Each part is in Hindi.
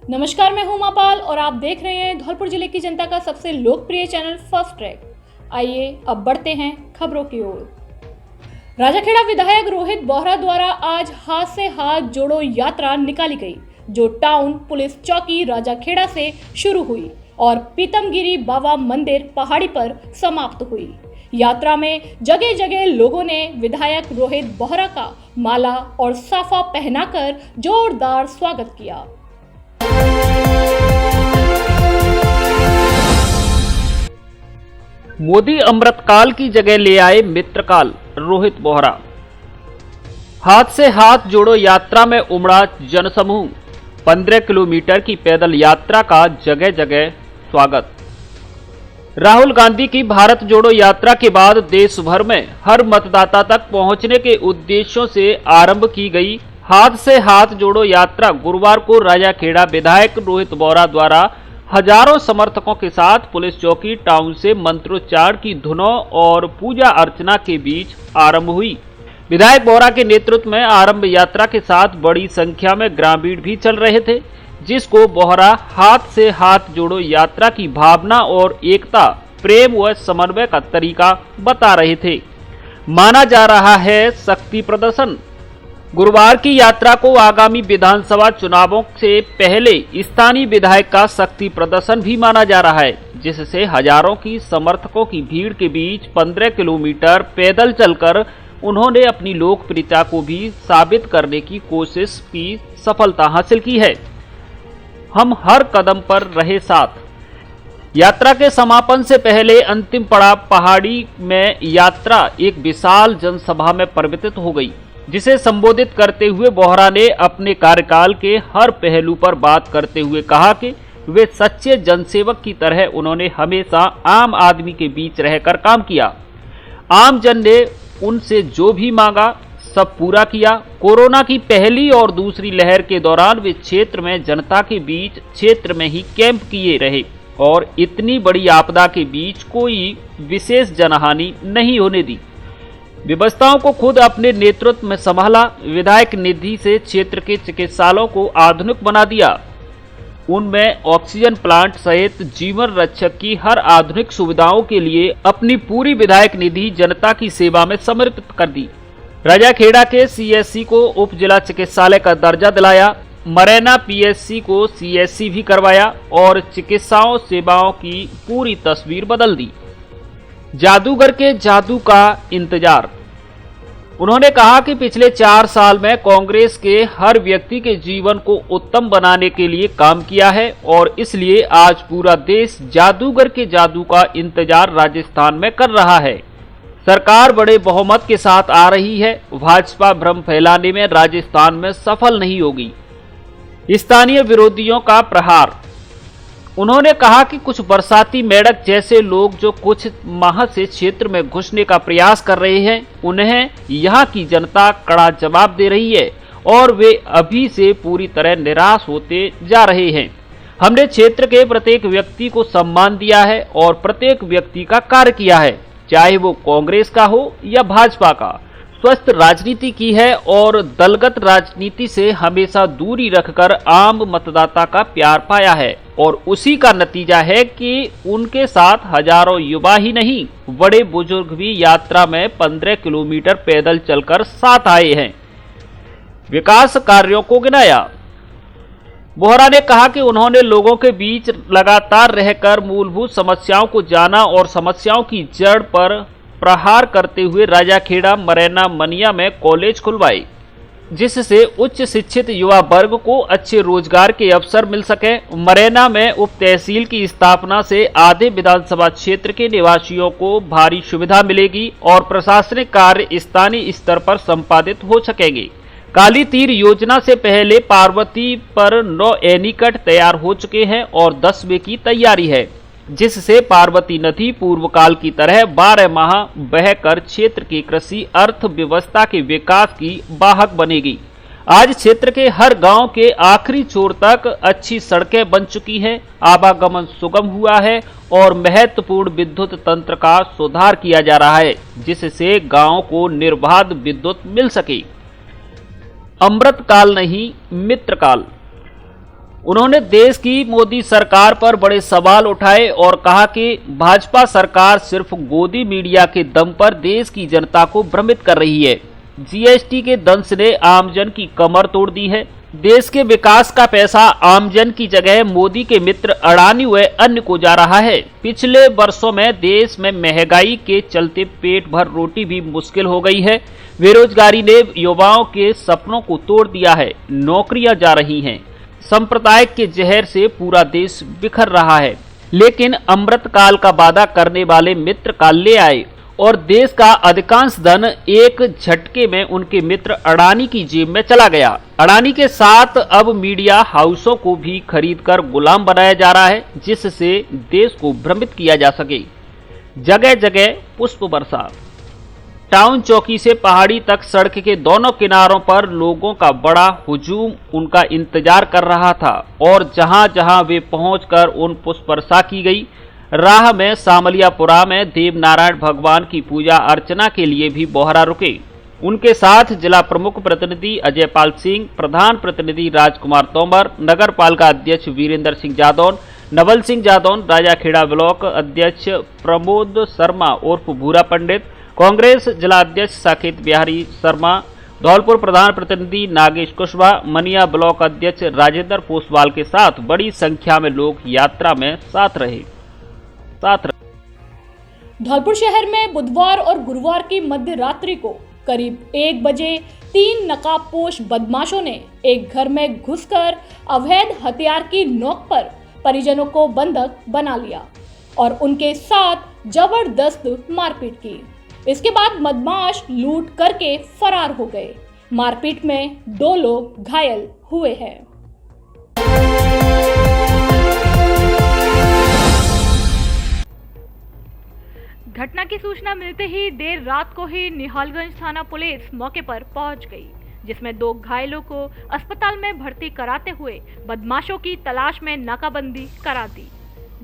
नमस्कार, मैं हूं उमापाल और आप देख रहे हैं धौलपुर जिले की जनता का सबसे लोकप्रिय चैनल फर्स्ट ट्रैक। आइए अब बढ़ते हैं खबरों की ओर। राजाखेड़ा विधायक रोहित बोहरा द्वारा आज हाथ से हाथ जोड़ो यात्रा निकाली गई, जो टाउन पुलिस चौकी राजाखेड़ा से शुरू हुई और पीतमगिरी बाबा मंदिर पहाड़ी पर समाप्त हुई। यात्रा में जगह जगह लोगों ने विधायक रोहित बोहरा का माला और साफा पहनाकर जोरदार स्वागत किया। मोदी अमृतकाल की जगह ले आए मित्रकाल, रोहित बोहरा। हाथ से हाथ जोड़ो यात्रा में उमड़ा जनसमूह। 15 किलोमीटर की पैदल यात्रा का जगह जगह स्वागत। राहुल गांधी की भारत जोड़ो यात्रा के बाद देश भर में हर मतदाता तक पहुंचने के उद्देश्यों से आरंभ की गई हाथ से हाथ जोड़ो यात्रा गुरुवार को राजाखेड़ा विधायक रोहित बोहरा द्वारा हजारों समर्थकों के साथ पुलिस चौकी टाउन से मंत्रोच्चार की धुनों और पूजा अर्चना के बीच आरंभ हुई। विधायक बोहरा के नेतृत्व में आरंभ यात्रा के साथ बड़ी संख्या में ग्रामीण भी चल रहे थे, जिसको बोहरा हाथ से हाथ जोड़ो यात्रा की भावना और एकता, प्रेम व समन्वय का तरीका बता रहे थे। माना जा रहा है शक्ति प्रदर्शन। गुरुवार की यात्रा को आगामी विधानसभा चुनावों से पहले स्थानीय विधायक का शक्ति प्रदर्शन भी माना जा रहा है, जिससे हजारों की समर्थकों की भीड़ के बीच 15 किलोमीटर पैदल चलकर उन्होंने अपनी लोकप्रियता को भी साबित करने की कोशिश की सफलता हासिल की है। हम हर कदम पर रहे साथ। यात्रा के समापन से पहले अंतिम पड़ाव पहाड़ी में यात्रा एक विशाल जनसभा में परिवर्तित हो गई, जिसे संबोधित करते हुए बोहरा ने अपने कार्यकाल के हर पहलू पर बात करते हुए कहा कि वे सच्चे जनसेवक की तरह उन्होंने हमेशा आम आदमी के बीच रहकर काम किया। आम जन ने उनसे जो भी मांगा सब पूरा किया। कोरोना की पहली और दूसरी लहर के दौरान वे क्षेत्र में जनता के बीच क्षेत्र में ही कैंप किए रहे और इतनी बड़ी आपदा के बीच कोई विशेष जनहानि नहीं होने दी। व्यवस्थाओं को खुद अपने नेतृत्व में संभाला। विधायक निधि से क्षेत्र के चिकित्सालयों को आधुनिक बना दिया। उनमें ऑक्सीजन प्लांट सहित जीवन रक्षक की हर आधुनिक सुविधाओं के लिए अपनी पूरी विधायक निधि जनता की सेवा में समर्पित कर दी। राजाखेड़ा के सीएससी को उप जिला चिकित्सालय का दर्जा दिलाया। मरैना पीएससी को सीएससी भी करवाया और चिकित्साओं सेवाओं की पूरी तस्वीर बदल दी। जादूगर के जादू का इंतजार। उन्होंने कहा कि पिछले 4 साल में कांग्रेस के हर व्यक्ति के जीवन को उत्तम बनाने के लिए काम किया है और इसलिए आज पूरा देश जादूगर के जादू का इंतजार राजस्थान में कर रहा है। सरकार बड़े बहुमत के साथ आ रही है। भाजपा भ्रम फैलाने में राजस्थान में सफल नहीं होगी। स्थानीय विरोधियों का प्रहार। उन्होंने कहा कि कुछ बरसाती मेढक जैसे लोग जो कुछ माह से क्षेत्र में घुसने का प्रयास कर रहे हैं, उन्हें यहां की जनता कड़ा जवाब दे रही है और वे अभी से पूरी तरह निराश होते जा रहे हैं। हमने क्षेत्र के प्रत्येक व्यक्ति को सम्मान दिया है और प्रत्येक व्यक्ति का कार्य किया है, चाहे वो कांग्रेस का हो या भाजपा का। स्वस्थ राजनीति की है और दलगत राजनीति से हमेशा दूरी रखकर आम मतदाता का प्यार पाया है और उसी का नतीजा है कि उनके साथ हजारों युवा ही नहीं, बड़े बुजुर्ग भी यात्रा में 15 किलोमीटर पैदल चलकर साथ आए हैं। विकास कार्यों को गिनाया। बोहरा ने कहा कि उन्होंने लोगों के बीच लगातार रहकर मूलभूत समस्याओं को जाना और समस्याओं की जड़ पर प्रहार करते हुए राजाखेड़ा मरैना मनिया में कॉलेज खुलवाए, जिससे उच्च शिक्षित युवा वर्ग को अच्छे रोजगार के अवसर मिल सके। मरैना में उप तहसील की स्थापना से आधे विधानसभा क्षेत्र के निवासियों को भारी सुविधा मिलेगी और प्रशासनिक कार्य स्थानीय स्तर पर संपादित हो सकेंगे। काली तीर योजना से पहले पार्वती पर 9 एनीकट तैयार हो चुके हैं और 10वें की तैयारी है, जिससे पार्वती नदी पूर्व काल की तरह 12 माह बहकर क्षेत्र की कृषि अर्थव्यवस्था के विकास की वाहक बनेगी। आज क्षेत्र के हर गांव के आखिरी छोर तक अच्छी सड़कें बन चुकी हैं, आवागमन सुगम हुआ है और महत्वपूर्ण विद्युत तंत्र का सुधार किया जा रहा है, जिससे गांव को निर्बाध विद्युत मिल सके। अमृत काल नहीं मित्र काल। उन्होंने देश की मोदी सरकार पर बड़े सवाल उठाए और कहा कि भाजपा सरकार सिर्फ गोदी मीडिया के दम पर देश की जनता को भ्रमित कर रही है। जीएसटी के दंश ने आमजन की कमर तोड़ दी है। देश के विकास का पैसा आमजन की जगह मोदी के मित्र अडानी व अन्य को जा रहा है। पिछले वर्षों में देश में महंगाई के चलते पेट भर रोटी भी मुश्किल हो गई है। बेरोजगारी ने युवाओं के सपनों को तोड़ दिया है। नौकरियां जा रही हैं। सांप्रदायिक के जहर से पूरा देश बिखर रहा है। लेकिन अमृत काल का वादा करने वाले मित्र काल ले आए और देश का अधिकांश धन एक झटके में उनके मित्र अडानी की जेब में चला गया। अडानी के साथ अब मीडिया हाउसों को भी खरीदकर गुलाम बनाया जा रहा है, जिससे देश को भ्रमित किया जा सके। जगह जगह पुष्प वर्षा। टाउन चौकी से पहाड़ी तक सड़क के दोनों किनारों पर लोगों का बड़ा हुजूम उनका इंतजार कर रहा था और जहां जहां वे पहुंचकर उन पुष्प वर्षा की गई। राह में सामलियापुरा में देव नारायण भगवान की पूजा अर्चना के लिए भी बोहरा रुके। उनके साथ जिला प्रमुख प्रतिनिधि अजय पाल सिंह, प्रधान प्रतिनिधि राजकुमार तोमर, नगर पालिका अध्यक्ष वीरेंद्र सिंह जादौन, नवल सिंह जादौन, राजाखेड़ा ब्लॉक अध्यक्ष प्रमोद शर्मा उर्फ भूरा पंडित, कांग्रेस जिला अध्यक्ष साकेत बिहारी शर्मा, धौलपुर प्रधान प्रतिनिधि नागेश कुशवाहा, मनिया ब्लॉक अध्यक्ष राजेंद्र पोसवाल के साथ बड़ी संख्या में लोग यात्रा में साथ रहे। धौलपुर शहर में बुधवार और गुरुवार की मध्य रात्रि को करीब 1 बजे 3 नकाबपोश बदमाशों ने एक घर में घुसकर अवैध हथियार की नोक पर परिजनों को बंधक बना लिया और उनके साथ जबरदस्त मारपीट की। इसके बाद बदमाश लूट करके फरार हो गए। मारपीट में 2 लोग घायल हुए हैं। घटना की सूचना मिलते ही देर रात को ही निहालगंज थाना पुलिस मौके पर पहुंच गई, जिसमें 2 घायलों को अस्पताल में भर्ती कराते हुए बदमाशों की तलाश में नाकाबंदी करा दी।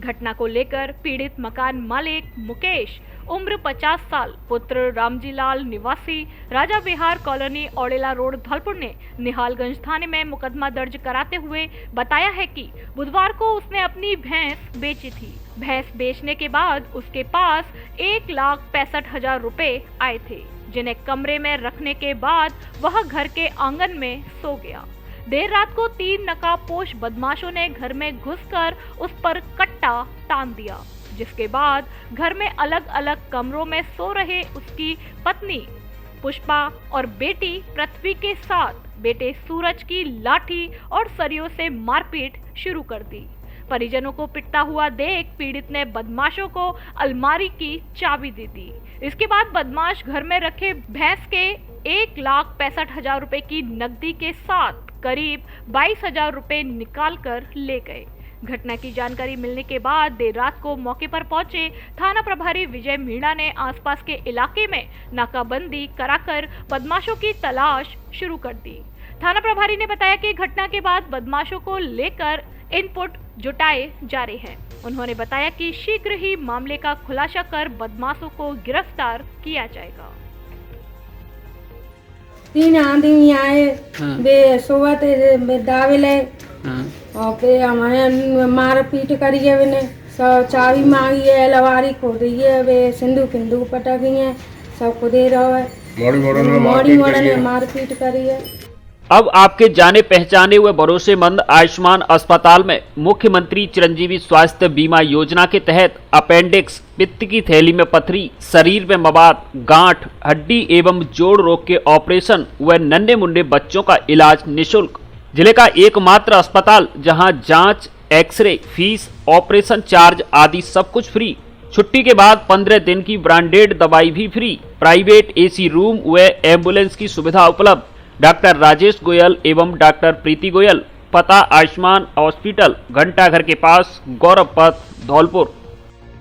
घटना को लेकर पीड़ित मकान मालिक मुकेश उम्र 50 साल पुत्र रामजीलाल निवासी राजा विहार कॉलोनी औड़ेला रोड धौलपुर ने निहालगंज थाने में मुकदमा दर्ज कराते हुए बताया है कि बुधवार को उसने अपनी भैंस बेची थी। भैंस बेचने के बाद उसके पास 1,65,000 रुपए आए थे, जिन्हें कमरे में रखने के बाद वह घर के आंगन में सो गया। देर रात को 3 नकाबपोश बदमाशों ने घर में घुसकर उस पर कट्टा तान दिया, जिसके बाद घर में अलग अलग कमरों में सो रहे उसकी पत्नी पुष्पा और बेटी पृथ्वी के साथ बेटे सूरज की लाठी और सरियों से मारपीट शुरू कर दी। परिजनों को पिटता हुआ देख पीड़ित ने बदमाशों को अलमारी की चाबी दे दी। इसके बाद बदमाश घर में रखे भैंस के 1,65,000 रुपए की नकदी के साथ करीब 22,000 रुपए निकाल कर ले गए। घटना की जानकारी मिलने के बाद देर रात को मौके पर पहुंचे थाना प्रभारी विजय मीणा ने आसपास के इलाके में नाकाबंदी कराकर बदमाशों की तलाश शुरू कर दी। थाना प्रभारी ने बताया कि घटना के बाद बदमाशों को लेकर इनपुट जुटाए जा रहे हैं। उन्होंने बताया कि शीघ्र ही मामले का खुलासा कर बदमाशों को गिरफ्तार किया जाएगा। 3 आदमी आए, वे सोवत दावेले और फिर हमारे मार पीट करिए, वे सब चाबी मांगी है, अलमारी खोदी है, वे सिंदूक पटकी है, सबको दे रहा है, मोड़ी मार पीट करी है। अब आपके जाने पहचाने हुए भरोसेमंद आयुष्मान अस्पताल में मुख्यमंत्री चिरंजीवी स्वास्थ्य बीमा योजना के तहत अपेंडिक्स, पित्त की थैली में पथरी, शरीर में मवाद, गांठ, हड्डी एवं जोड़ रोग के ऑपरेशन व नन्हे मुन्ने बच्चों का इलाज निःशुल्क। जिले का एकमात्र अस्पताल जहां जांच, एक्सरे, फीस, ऑपरेशन चार्ज आदि सब कुछ फ्री। छुट्टी के बाद 15 दिन की ब्रांडेड दवाई भी फ्री। प्राइवेट एसी रूम व एम्बुलेंस की सुविधा उपलब्ध। डॉक्टर राजेश गोयल एवं डॉक्टर प्रीति गोयल, पता आयुष्मान हॉस्पिटल, घंटाघर के पास, गौरव पथ, धौलपुर।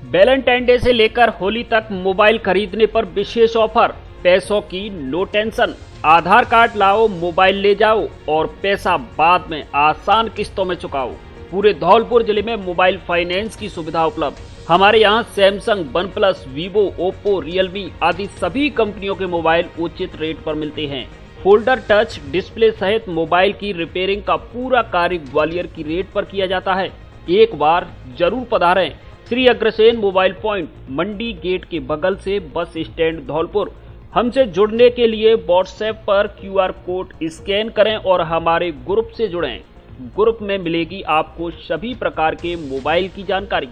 वैलेंटाइन डे से लेकर होली तक मोबाइल खरीदने पर विशेष ऑफर। पैसों की नो टेंशन। आधार कार्ड लाओ, मोबाइल ले जाओ और पैसा बाद में आसान किस्तों में चुकाओ। पूरे धौलपुर जिले में मोबाइल फाइनेंस की सुविधा उपलब्ध। हमारे यहाँ Samsung, one plus, Vivo, Oppo, Realme आदि सभी कंपनियों के मोबाइल उचित रेट पर मिलते हैं। फोल्डर टच डिस्प्ले सहित मोबाइल की रिपेयरिंग का पूरा कार्य ग्वालियर की रेट पर किया जाता है। एक बार जरूर पधारें श्री अग्रसेन मोबाइल पॉइंट, मंडी गेट के बगल से बस स्टैंड धौलपुर। हमसे जुड़ने के लिए व्हाट्सएप पर QR कोड स्कैन करें और हमारे ग्रुप से जुड़ें। ग्रुप में मिलेगी आपको सभी प्रकार के मोबाइल की जानकारी।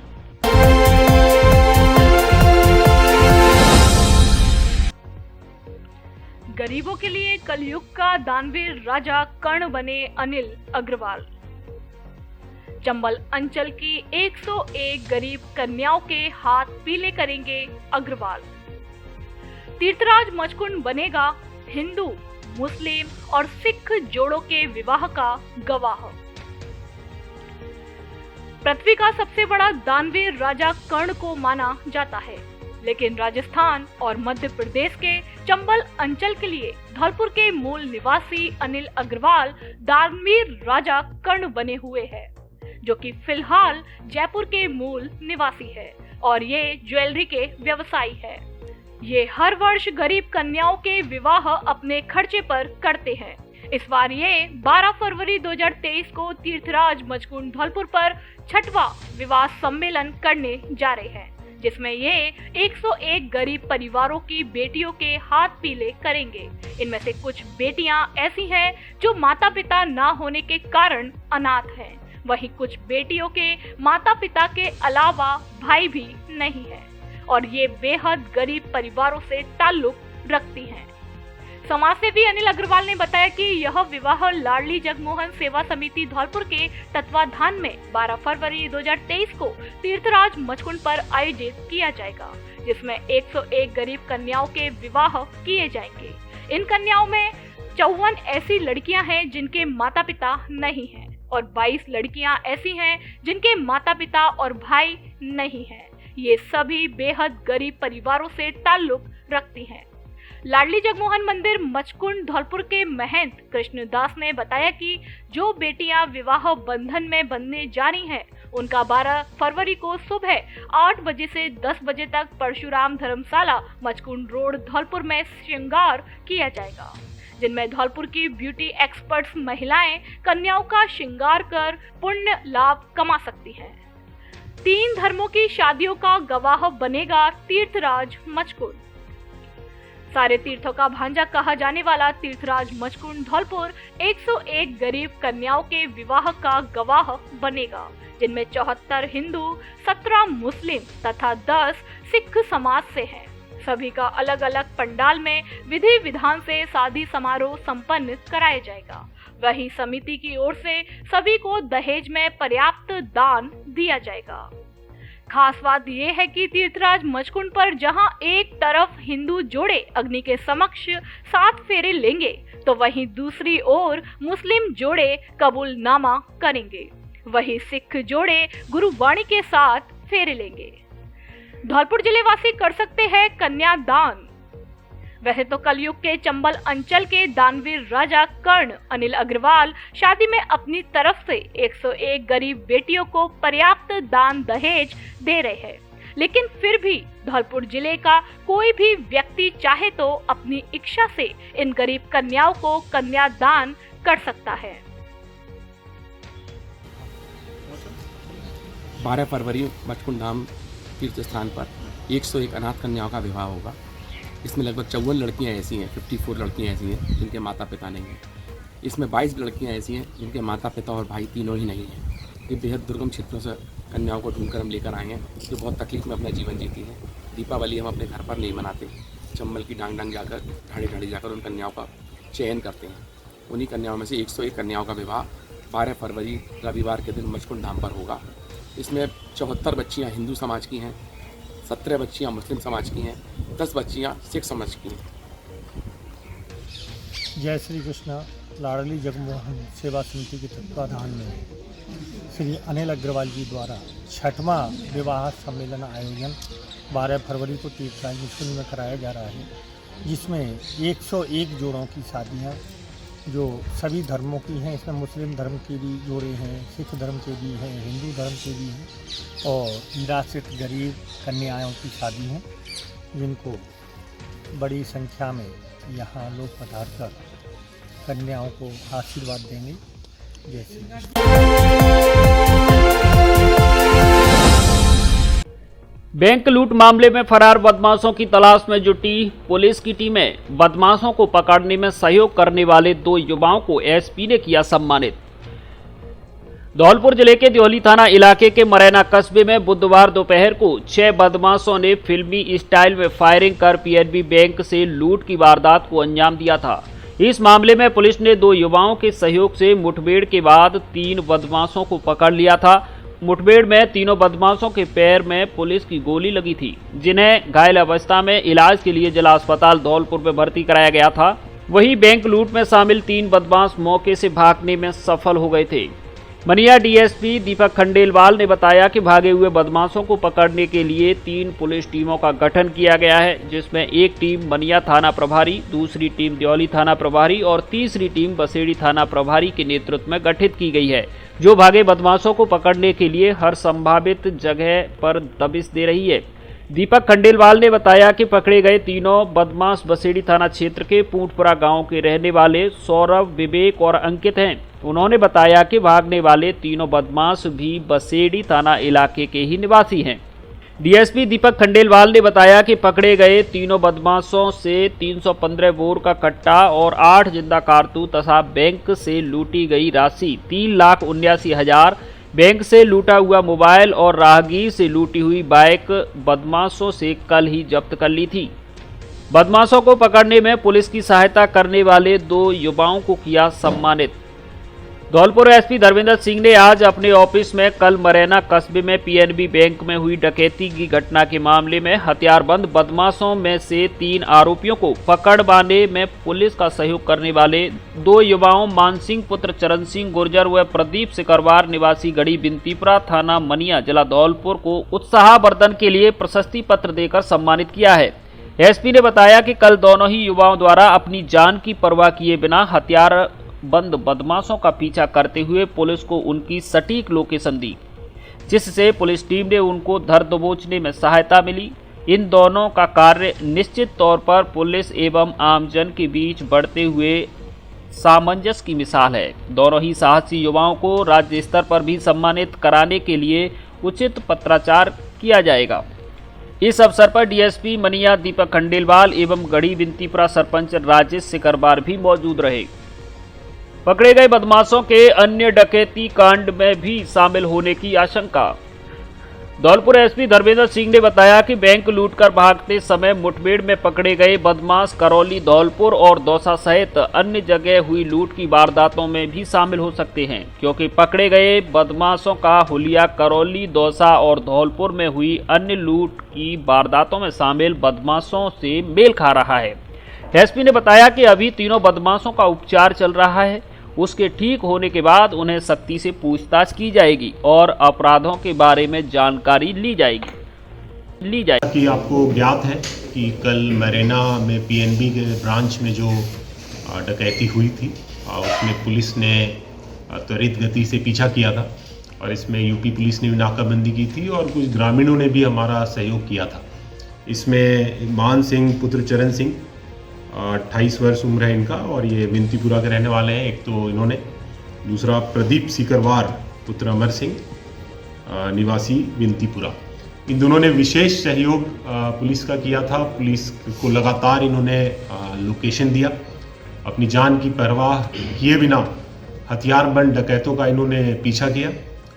गरीबों के लिए कलयुग का दानवीर राजा कर्ण बने अनिल अग्रवाल। चंबल अंचल की 101 गरीब कन्याओं के हाथ पीले करेंगे अग्रवाल। तीर्थराज मचकुंड बनेगा हिंदू, मुस्लिम और सिख जोड़ों के विवाह का गवाह। पृथ्वी का सबसे बड़ा दानवीर राजा कर्ण को माना जाता है, लेकिन राजस्थान और मध्य प्रदेश के चंबल अंचल के लिए धौलपुर के मूल निवासी अनिल अग्रवाल दानवीर राजा कर्ण बने हुए हैं, जो कि फिलहाल जयपुर के मूल निवासी है और ये ज्वेलरी के व्यवसायी है। ये हर वर्ष गरीब कन्याओं के विवाह अपने खर्चे पर करते हैं। इस बार ये 12 फरवरी 2023 को तीर्थराज मचकुंड धौलपुर पर 6वां विवाह सम्मेलन करने जा रहे हैं, जिसमें ये 101 गरीब परिवारों की बेटियों के हाथ पीले करेंगे। इनमें से कुछ बेटियां ऐसी हैं जो माता पिता ना होने के कारण अनाथ हैं, वहीं कुछ बेटियों के माता पिता के अलावा भाई भी नहीं है और ये बेहद गरीब परिवारों से ताल्लुक रखती हैं। समाजसेवी अनिल अग्रवाल ने बताया कि यह विवाह लाडली जगमोहन सेवा समिति धौलपुर के तत्वाधान में 12 फरवरी 2023 को तीर्थराज मचकुंड पर आयोजित किया जाएगा, जिसमें 101 गरीब कन्याओं के विवाह किए जाएंगे। इन कन्याओं में 54 ऐसी लड़कियां हैं जिनके माता पिता नहीं हैं और 22 लड़कियां ऐसी हैं जिनके माता पिता और भाई नहीं हैं। ये सभी बेहद गरीब परिवारों से ताल्लुक रखती हैं। लाडली जगमोहन मंदिर मचकुंड धौलपुर के महंत कृष्णदास ने बताया कि जो बेटियां विवाह बंधन में बनने जा रही हैं, उनका 12 फरवरी को सुबह 8 बजे से 10 बजे तक परशुराम धर्मशाला मचकुंड रोड धौलपुर में श्रृंगार किया जाएगा, जिनमें धौलपुर की ब्यूटी एक्सपर्ट्स महिलाएं कन्याओं का श्रृंगार कर पुण्य लाभ कमा सकती हैं। 3 धर्मों की शादियों का गवाह बनेगा तीर्थराज मचकुंड। सारे तीर्थों का भांजा कहा जाने वाला तीर्थराज मचकुंड धौलपुर 101 गरीब कन्याओं के विवाह का गवाह बनेगा, जिनमें 74 हिंदू, 17 मुस्लिम तथा 10 सिख समाज से हैं। सभी का अलग अलग पंडाल में विधि विधान से शादी समारोह संपन्न कराया जाएगा। वहीं समिति की ओर से सभी को दहेज में पर्याप्त दान दिया जाएगा। खास बात यह है कि तीर्थराज मचकुंड पर जहां एक तरफ हिंदू जोड़े अग्नि के समक्ष 7 फेरे लेंगे, तो वहीं दूसरी ओर मुस्लिम जोड़े कबूलनामा करेंगे। वहीं सिख जोड़े गुरुवाणी के साथ फेरे लेंगे। धौलपुर जिले वासी कर सकते हैं कन्यादान। वैसे तो कलयुग के चंबल अंचल के दानवीर राजा कर्ण अनिल अग्रवाल शादी में अपनी तरफ से 101 गरीब बेटियों को पर्याप्त दान दहेज दे रहे हैं, लेकिन फिर भी धौलपुर जिले का कोई भी व्यक्ति चाहे तो अपनी इच्छा से इन गरीब कन्याओं को कन्यादान कर सकता है। 12 फरवरी मचकुंड धाम तीर्थ स्थान पर 101 अनाथ कन्याओं का विवाह होगा। इसमें लगभग 54 लड़कियां ऐसी हैं, 54 लड़कियां ऐसी हैं जिनके माता पिता नहीं हैं। इसमें 22 लड़कियां ऐसी हैं जिनके माता पिता और भाई तीनों ही नहीं हैं। ये बेहद दुर्गम क्षेत्रों से कन्याओं को ढूंढकर हम लेकर आए हैं, जो बहुत तकलीफ में अपना जीवन जीती हैं। दीपावली हम अपने घर पर नहीं मनाते, चंबल की डांग डांग जाकर, ढाड़ी ढाड़ी जाकर उन कन्याओं का चयन करते हैं। उन्हीं कन्याओं में से 101 कन्याओं का विवाह 12 फरवरी रविवार के दिन मचकुंड धाम पर होगा। इसमें 74 बच्चियाँ हिंदू समाज की हैं, 17 बच्चियाँ मुस्लिम समाज की हैं, 10 बच्चियाँ सिख समाज की हैं। जय श्री कृष्ण। लाडली जगमोहन सेवा समिति के तत्वाधान में श्री अनिल अग्रवाल जी द्वारा 6वां विवाह सम्मेलन आयोजन 12 फरवरी को तीर्थराज मचकुंड में कराया जा रहा है, जिसमें 101 जोड़ों की शादियाँ जो सभी धर्मों की हैं। इसमें मुस्लिम धर्म के भी जोड़े हैं, सिख धर्म के भी हैं, हिंदू धर्म के भी हैं और निराश्रित गरीब कन्याओं की शादी हैं, जिनको बड़ी संख्या में यहाँ लोग पधार कर कन्याओं को आशीर्वाद देंगे। जय श्री कृष्ण। बैंक लूट मामले में फरार बदमाशों की तलाश में जुटी पुलिस की टीमें बदमाशों को पकड़ने में सहयोग करने वाले 2 युवाओं को एसपी ने किया सम्मानित। धौलपुर जिले के द्योली थाना इलाके के मरैना कस्बे में बुधवार दोपहर को 6 बदमाशों ने फिल्मी स्टाइल में फायरिंग कर पीएनबी बैंक से लूट की वारदात को अंजाम दिया था। इस मामले में पुलिस ने 2 युवाओं के सहयोग से मुठभेड़ के बाद 3 बदमाशों को पकड़ लिया था। मुठभेड़ में तीनों बदमाशों के पैर में पुलिस की गोली लगी थी, जिन्हें घायल अवस्था में इलाज के लिए जिला अस्पताल धौलपुर में भर्ती कराया गया था। वहीं बैंक लूट में शामिल 3 बदमाश मौके से भागने में सफल हो गए थे। मनिया डीएसपी दीपक खंडेलवाल ने बताया कि भागे हुए बदमाशों को पकड़ने के लिए 3 पुलिस टीमों का गठन किया गया है, जिसमें एक टीम मनिया थाना प्रभारी, दूसरी टीम द्योली थाना प्रभारी और तीसरी टीम बसेड़ी थाना प्रभारी के नेतृत्व में गठित की गई है, जो भागे बदमाशों को पकड़ने के लिए हर संभावित जगह पर दबिश दे रही है। दीपक खंडेलवाल ने बताया कि पकड़े गए तीनों बदमाश बसेड़ी थाना क्षेत्र के पूंटपुरा गांव के रहने वाले सौरभ, विवेक और अंकित हैं। उन्होंने बताया कि भागने वाले तीनों बदमाश भी बसेड़ी थाना इलाके के ही निवासी हैं। डीएसपी दीपक खंडेलवाल ने बताया कि पकड़े गए तीनों बदमाशों से 315 बोर का कट्टा और 8 जिंदा कारतूस तथा बैंक से लूटी गई राशि 3,79,000, बैंक से लूटा हुआ मोबाइल और राहगीर से लूटी हुई बाइक बदमाशों से कल ही जब्त कर ली थी। बदमाशों को पकड़ने में पुलिस की सहायता करने वाले 2 युवाओं को किया सम्मानित। धौलपुर एसपी धर्मेंद्र सिंह ने आज अपने ऑफिस में कल मरैना कस्बे में पीएनबी बैंक में हुई डकैती की घटना के मामले में हथियारबंद बदमाशों में से 3 आरोपियों को पकड़वाने में पुलिस का सहयोग करने वाले 2 युवाओं मानसिंह पुत्र चरण सिंह गुर्जर व प्रदीप सिकरवार निवासी गढ़ी बिंतीपुरा थाना मनिया जिला धौलपुर को उत्साहवर्धन के लिए प्रशस्ति पत्र देकर सम्मानित किया है। एसपी ने बताया कि कल दोनों ही युवाओं द्वारा अपनी जान की परवाह किए बिना हथियार बंद बदमाशों का पीछा करते हुए पुलिस को उनकी सटीक लोकेशन दी, जिससे पुलिस टीम ने उनको धर दबोचने में सहायता मिली। इन दोनों का कार्य निश्चित तौर पर पुलिस एवं आमजन के बीच बढ़ते हुए सामंजस्य की मिसाल है। दोनों ही साहसी युवाओं को राज्य स्तर पर भी सम्मानित कराने के लिए उचित पत्राचार किया जाएगा। इस अवसर पर डीएसपी मनिया दीपक खंडेलवाल एवं गढ़ी बिंतीपुरा सरपंच राजेश सिकरवार भी मौजूद रहे। पकड़े गए बदमाशों के अन्य डकैती कांड में भी शामिल होने की आशंका। धौलपुर एसपी धर्मेंद्र सिंह ने बताया कि बैंक लूटकर भागते समय मुठभेड़ में पकड़े गए बदमाश करौली, धौलपुर और दौसा सहित अन्य जगह हुई लूट की वारदातों में भी शामिल हो सकते हैं, क्योंकि पकड़े गए बदमाशों का हुलिया करौली, दौसा और धौलपुर में हुई अन्य लूट की वारदातों में शामिल बदमाशों से मेल खा रहा है। एसपी ने बताया कि अभी तीनों बदमाशों का उपचार चल रहा है। उसके ठीक होने के बाद उन्हें सख्ती से पूछताछ की जाएगी और अपराधों के बारे में जानकारी ली जाएगी। कि आपको ज्ञात है कि कल मरैना में पीएनबी के ब्रांच में जो डकैती हुई थी, उसमें पुलिस ने त्वरित गति से पीछा किया था और इसमें यूपी पुलिस ने भी नाकाबंदी की थी और कुछ ग्रामीणों ने भी हमारा सहयोग किया था। इसमें मान सिंह पुत्र चरण सिंह 28 वर्ष उम्र है इनका और ये बिंतीपुरा के रहने वाले हैं। एक तो इन्होंने, दूसरा प्रदीप सिकरवार पुत्र अमर सिंह निवासी बिंतीपुरा। इन दोनों ने विशेष सहयोग पुलिस का किया था। पुलिस को लगातार इन्होंने लोकेशन दिया। अपनी जान की परवाह किए बिना हथियारबंद डकैतों का इन्होंने पीछा किया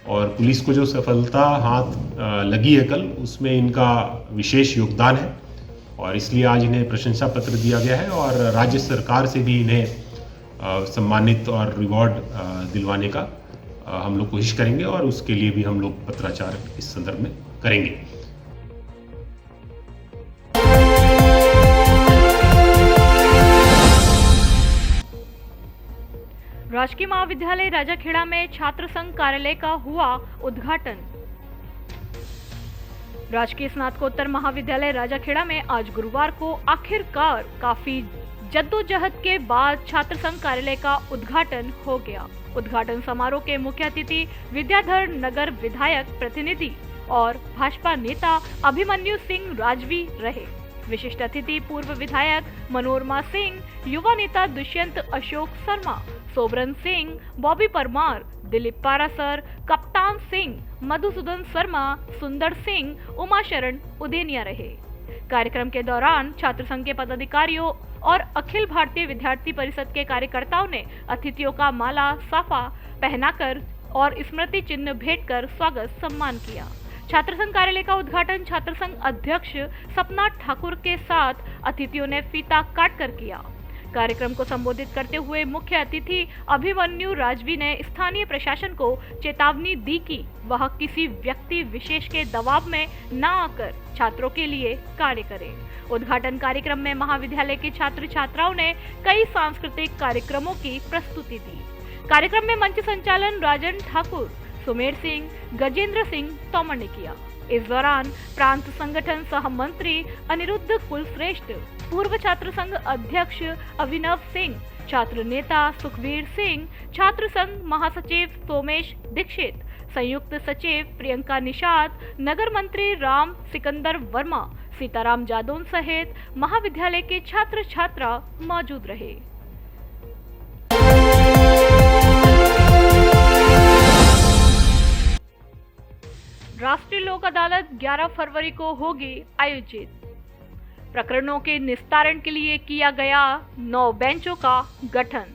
और पुलिस को जो सफलता हाथ लगी है कल, उसमें इनका विशेष योगदान है और इसलिए आज इन्हें प्रशंसा पत्र दिया गया है और राज्य सरकार से भी इन्हें सम्मानित और रिवॉर्ड दिलवाने का हम लोग कोशिश करेंगे और उसके लिए भी हम लोग पत्राचार इस संदर्भ में करेंगे। राजकीय महाविद्यालय राजाखेड़ा में छात्र संघ कार्यालय का हुआ उद्घाटन। राजकीय स्नातकोत्तर महाविद्यालय राजाखेड़ा में आज गुरुवार को आखिरकार काफी जद्दोजहद के बाद छात्र संघ कार्यालय का उद्घाटन हो गया। उद्घाटन समारोह के मुख्य अतिथि विद्याधर नगर विधायक प्रतिनिधि और भाजपा नेता अभिमन्यु सिंह राजवी रहे। विशिष्ट अतिथि पूर्व विधायक मनोरमा सिंह, युवा नेता दुष्यंत अशोक शर्मा, सोबरन सिंह, बॉबी परमार, दिलीप पारासर, कप्तान सिंह, मधुसूदन शर्मा, सुंदर सिंह, उमाशरण उदेनिया रहे। कार्यक्रम के दौरान छात्र संघ के पदाधिकारियों और अखिल भारतीय विद्यार्थी परिषद के कार्यकर्ताओं ने अतिथियों का माला साफा पहनाकर और स्मृति चिन्ह भेंट कर स्वागत सम्मान किया। छात्र संघ कार्यालय का उद्घाटन छात्र संघ अध्यक्ष सपना ठाकुर के साथ अतिथियों ने फीता काटकर किया। कार्यक्रम को संबोधित करते हुए मुख्य अतिथि अभिमन्यु राजवी ने स्थानीय प्रशासन को चेतावनी दी कि वह किसी व्यक्ति विशेष के दबाव में न आकर छात्रों के लिए कार्य करे। उद्घाटन कार्यक्रम में महाविद्यालय के छात्र छात्राओं ने कई सांस्कृतिक कार्यक्रमों की प्रस्तुति दी। कार्यक्रम में मंच संचालन राजन ठाकुर, सुमेर सिंह, गजेंद्र सिंह तोमर ने किया। इस दौरान प्रांत संगठन सह मंत्री अनिरुद्ध कुलश्रेष्ठ, पूर्व छात्र संघ अध्यक्ष अभिनव सिंह, छात्र नेता सुखवीर सिंह, छात्र संघ महासचिव सोमेश दीक्षित, संयुक्त सचिव प्रियंका निषाद, नगर मंत्री राम सिकंदर वर्मा, सीताराम जादौन सहित महाविद्यालय के छात्र छात्रा मौजूद रहे। राष्ट्रीय लोक अदालत 11 फरवरी को होगी आयोजित। प्रकरणों के निस्तारण के लिए किया गया 9 बेंचों का गठन।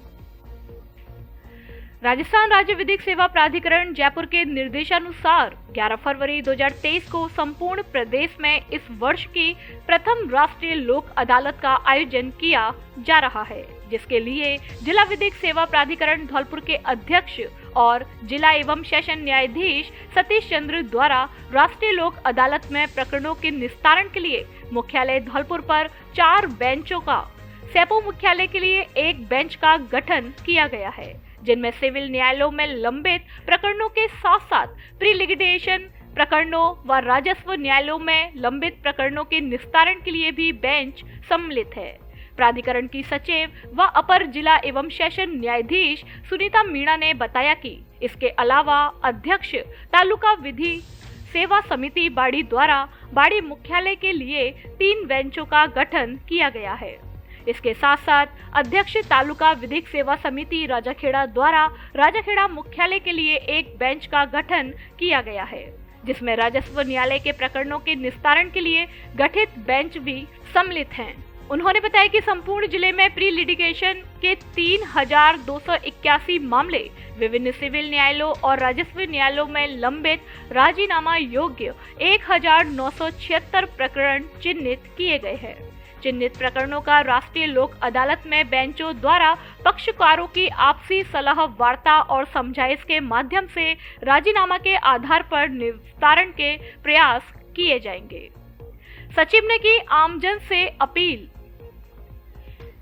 राजस्थान राज्य विधिक सेवा प्राधिकरण जयपुर के निर्देशानुसार 11 फरवरी 2023 को संपूर्ण प्रदेश में इस वर्ष की प्रथम राष्ट्रीय लोक अदालत का आयोजन किया जा रहा है, जिसके लिए जिला विधिक सेवा प्राधिकरण धौलपुर के अध्यक्ष और जिला एवं सेशन न्यायाधीश सतीश चंद्र द्वारा राष्ट्रीय लोक अदालत में प्रकरणों के निस्तारण के लिए मुख्यालय धौलपुर पर 4 बेंचों का, सेपो मुख्यालय के लिए 1 बेंच का गठन किया गया है, जिनमें सिविल न्यायालयों में लंबित प्रकरणों के साथ साथ प्री लिटिगेशन प्रकरणों व राजस्व न्यायालयों में लंबित प्रकरणों के निस्तारण के लिए भी बेंच सम्मिलित है। प्राधिकरण की सचिव व अपर जिला एवं सेशन न्यायाधीश सुनीता मीणा ने बताया कि इसके अलावा अध्यक्ष तालुका विधि सेवा समिति बाड़ी द्वारा बाड़ी मुख्यालय के लिए 3 बेंचों का गठन किया गया है। इसके साथ साथ अध्यक्ष तालुका विधिक सेवा समिति राजाखेड़ा द्वारा राजाखेड़ा मुख्यालय के लिए 1 बेंच का गठन किया गया है, जिसमें राजस्व न्यायालय के प्रकरणों के निस्तारण के लिए गठित बेंच भी सम्मिलित हैं। उन्होंने बताया कि संपूर्ण जिले में प्री लिटिगेशन के 3281 मामले, विभिन्न सिविल न्यायालयों और राजस्व न्यायालयों में लंबित राजीनामा योग्य 1976 प्रकरण चिन्हित किए गए हैं। चिन्हित प्रकरणों का राष्ट्रीय लोक अदालत में बेंचों द्वारा पक्षकारों की आपसी सलाह वार्ता और समझाइश के माध्यम से राजीनामा के आधार पर निस्तारण के प्रयास किए जाएंगे। सचिव ने की आमजन से अपील।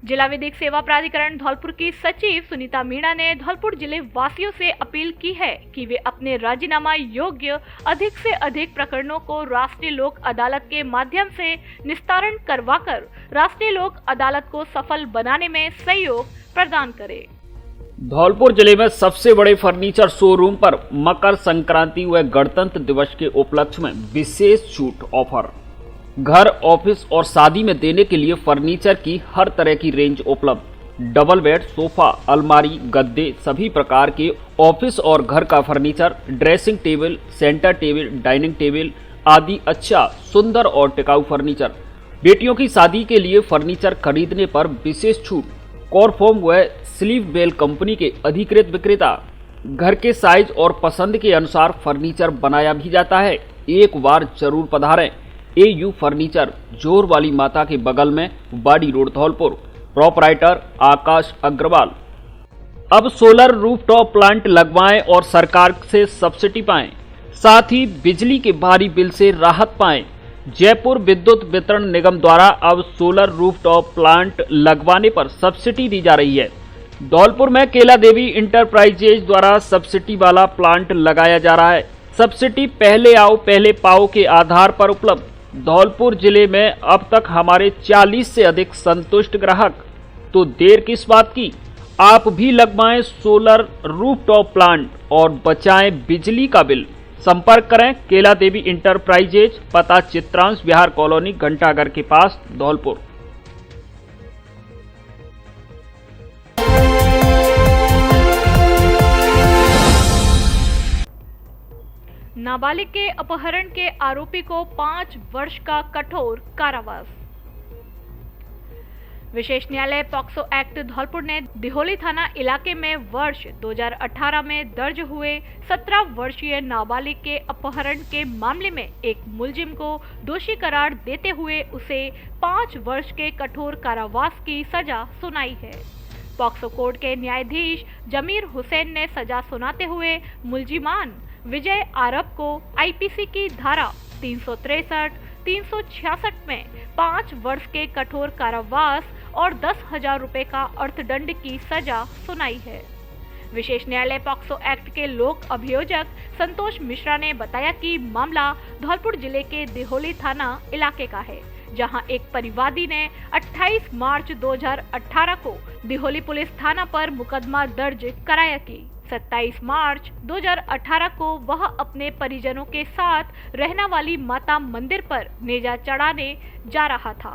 जिला विधिक सेवा प्राधिकरण धौलपुर की सचिव सुनीता मीणा ने धौलपुर जिले वासियों से अपील की है कि वे अपने राजीनामा योग्य अधिक से अधिक प्रकरणों को राष्ट्रीय लोक अदालत के माध्यम से निस्तारण करवाकर राष्ट्रीय लोक अदालत को सफल बनाने में सहयोग प्रदान करें। धौलपुर जिले में सबसे बड़े फर्नीचर शोरूम पर मकर संक्रांति व गणतंत्र दिवस के उपलक्ष्य में विशेष छूट ऑफर। घर, ऑफिस और शादी में देने के लिए फर्नीचर की हर तरह की रेंज उपलब्ध। डबल बेड, सोफा, अलमारी, गद्दे, सभी प्रकार के ऑफिस और घर का furniture, dressing table, centre table, dining table आदि अच्छा, सुंदर और टिकाऊ फर्नीचर। बेटियों की शादी के लिए फर्नीचर खरीदने पर विशेष छूट। कॉरफॉर्म व स्लीव बेल कंपनी के अधिकृत विक्रेता। घर के साइज और पसंद के अनुसार फर्नीचर बनाया भी जाता है। एक बार जरूर पधारें। AU फर्नीचर, जोर वाली माता के बगल में, बाड़ी रोड, धौलपुर। प्रोपराइटर आकाश अग्रवाल। अब सोलर रूफटॉप प्लांट लगवाएं और सरकार से सब्सिडी पाएं, साथ ही बिजली के भारी बिल से राहत पाएं। जयपुर विद्युत वितरण निगम द्वारा अब सोलर रूफटॉप प्लांट लगवाने पर सब्सिडी दी जा रही है। धौलपुर में केला देवी इंटरप्राइजेज द्वारा सब्सिडी वाला प्लांट लगाया जा रहा है। सब्सिडी पहले आओ पहले पाओ के आधार पर उपलब्ध। धौलपुर जिले में अब तक हमारे 40 से अधिक संतुष्ट ग्राहक, तो देर किस बात की, आप भी लगवाएं सोलर रूफटॉप प्लांट और बचाएं बिजली का बिल। संपर्क करें केला देवी इंटरप्राइजेज, पता चित्रांश विहार कॉलोनी, घंटाघर के पास, धौलपुर। नाबालिग के अपहरण के आरोपी को 5 वर्ष का कठोर कारावास। विशेष न्यायालय पॉक्सो एक्ट धौलपुर ने दिहोली थाना इलाके में वर्ष 2018 में दर्ज हुए 17 वर्षीय नाबालिग के अपहरण के मामले में एक मुलजिम को दोषी करार देते हुए उसे 5 वर्ष के कठोर कारावास की सजा सुनाई है। पॉक्सो कोर्ट के न्यायाधीश जमीर हुसैन ने सजा सुनाते हुए मुलजिमान विजय आरब को आईपीसी की धारा 363, 366 में 5 वर्ष के कठोर कारावास और 10,000 रुपए का अर्थदंड की सजा सुनाई है। विशेष न्यायालय पॉक्सो एक्ट के लोक अभियोजक संतोष मिश्रा ने बताया कि मामला धौलपुर जिले के दिहोली थाना इलाके का है, जहां एक परिवादी ने 28 मार्च 2018 को दिहोली पुलिस थाना पर मुकदमा दर्ज कराया कि 27 मार्च 2018 को वह अपने परिजनों के साथ रहना वाली माता मंदिर पर नेजा चढ़ाने जा रहा था।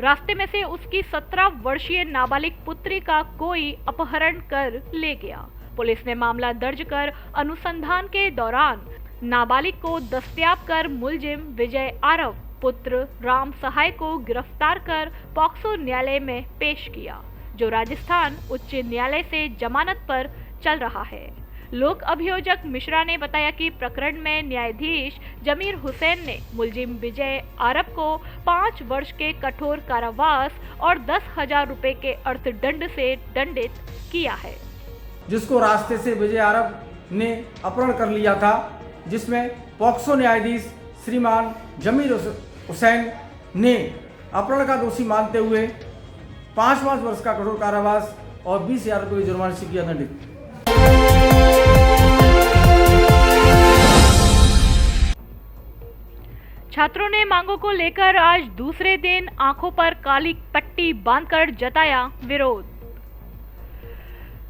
रास्ते में से उसकी 17 वर्षीय नाबालिग पुत्री का कोई अपहरण कर ले गया। पुलिस ने मामला दर्ज कर अनुसंधान के दौरान नाबालिग को दस्तयाब कर मुलजिम विजय आरव पुत्र राम सहाय को गिरफ्तार कर पॉक्सो न्यायालय में पेश किया, जो राजस्थान उच्च न्यायालय से जमानत पर चल रहा है। लोक अभियोजक मिश्रा ने बताया कि प्रकरण में न्यायाधीश जमीर हुसैन ने मुलजिम विजय आरब को 5 वर्ष के कठोर कारावास और 10,000 रुपए के अर्थदंड से दंडित किया है। जिसको रास्ते से विजय आरब ने अपहरण कर लिया था, जिसमें पॉक्सो न्यायाधीश श्रीमान जमीर हुसैन ने अपहरण का दोषी मानते हुए 5 वर्ष का कठोर कारावास और 20,000 रुपये जुर्माने से किया दंडित। छात्रों ने मांगों को लेकर आज दूसरे दिन आंखों पर काली पट्टी बांधकर जताया विरोध।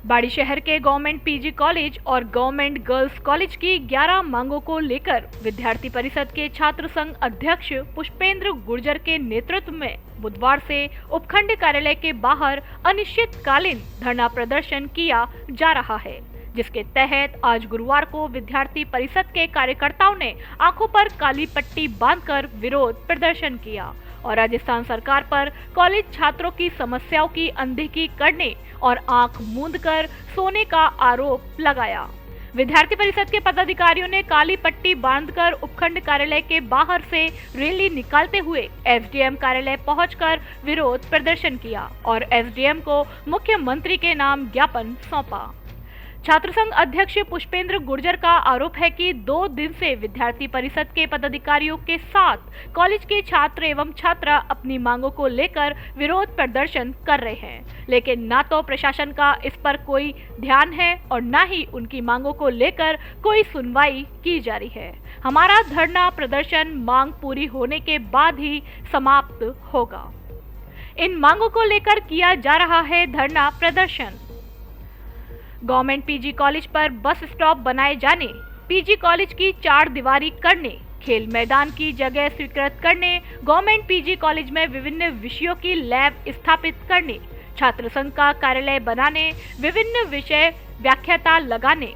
बाड़ी शहर के गवर्नमेंट पीजी कॉलेज और गवर्नमेंट गर्ल्स कॉलेज की 11 मांगों को लेकर विद्यार्थी परिषद के छात्र संघ अध्यक्ष पुष्पेंद्र गुर्जर के नेतृत्व में बुधवार से उपखंड कार्यालय के बाहर अनिश्चितकालीन धरना प्रदर्शन किया जा रहा है, जिसके तहत आज गुरुवार को विद्यार्थी परिषद के कार्यकर्ताओं ने आंखों पर काली पट्टी बांधकर विरोध प्रदर्शन किया और राजस्थान सरकार पर कॉलेज छात्रों की समस्याओं की अनदेखी करने और आंख मूंदकर सोने का आरोप लगाया। विद्यार्थी परिषद के पदाधिकारियों ने काली पट्टी बांधकर उपखंड कार्यालय के बाहर से रैली निकालते हुए एसडीएम कार्यालय पहुंचकर विरोध प्रदर्शन किया और एसडीएम को मुख्यमंत्री के नाम ज्ञापन सौंपा। छात्र संघ अध्यक्ष पुष्पेंद्र गुर्जर का आरोप है कि 2 दिन से विद्यार्थी परिषद के पदाधिकारियों के साथ कॉलेज के छात्र एवं छात्रा अपनी मांगों को लेकर विरोध प्रदर्शन कर रहे हैं, लेकिन ना तो प्रशासन का इस पर कोई ध्यान है और ना ही उनकी मांगों को लेकर कोई सुनवाई की जा रही है। हमारा धरना प्रदर्शन मांग पूरी होने के बाद ही समाप्त होगा। इन मांगों को लेकर किया जा रहा है धरना प्रदर्शन। गवर्नमेंट पीजी कॉलेज पर बस स्टॉप बनाए जाने, पीजी कॉलेज की 4 दीवारी करने, खेल मैदान की जगह स्वीकृत करने, गवर्नमेंट पीजी कॉलेज में विभिन्न विषयों की लैब स्थापित करने, छात्र संघ का कार्यालय बनाने, विभिन्न विषय व्याख्याता लगाने,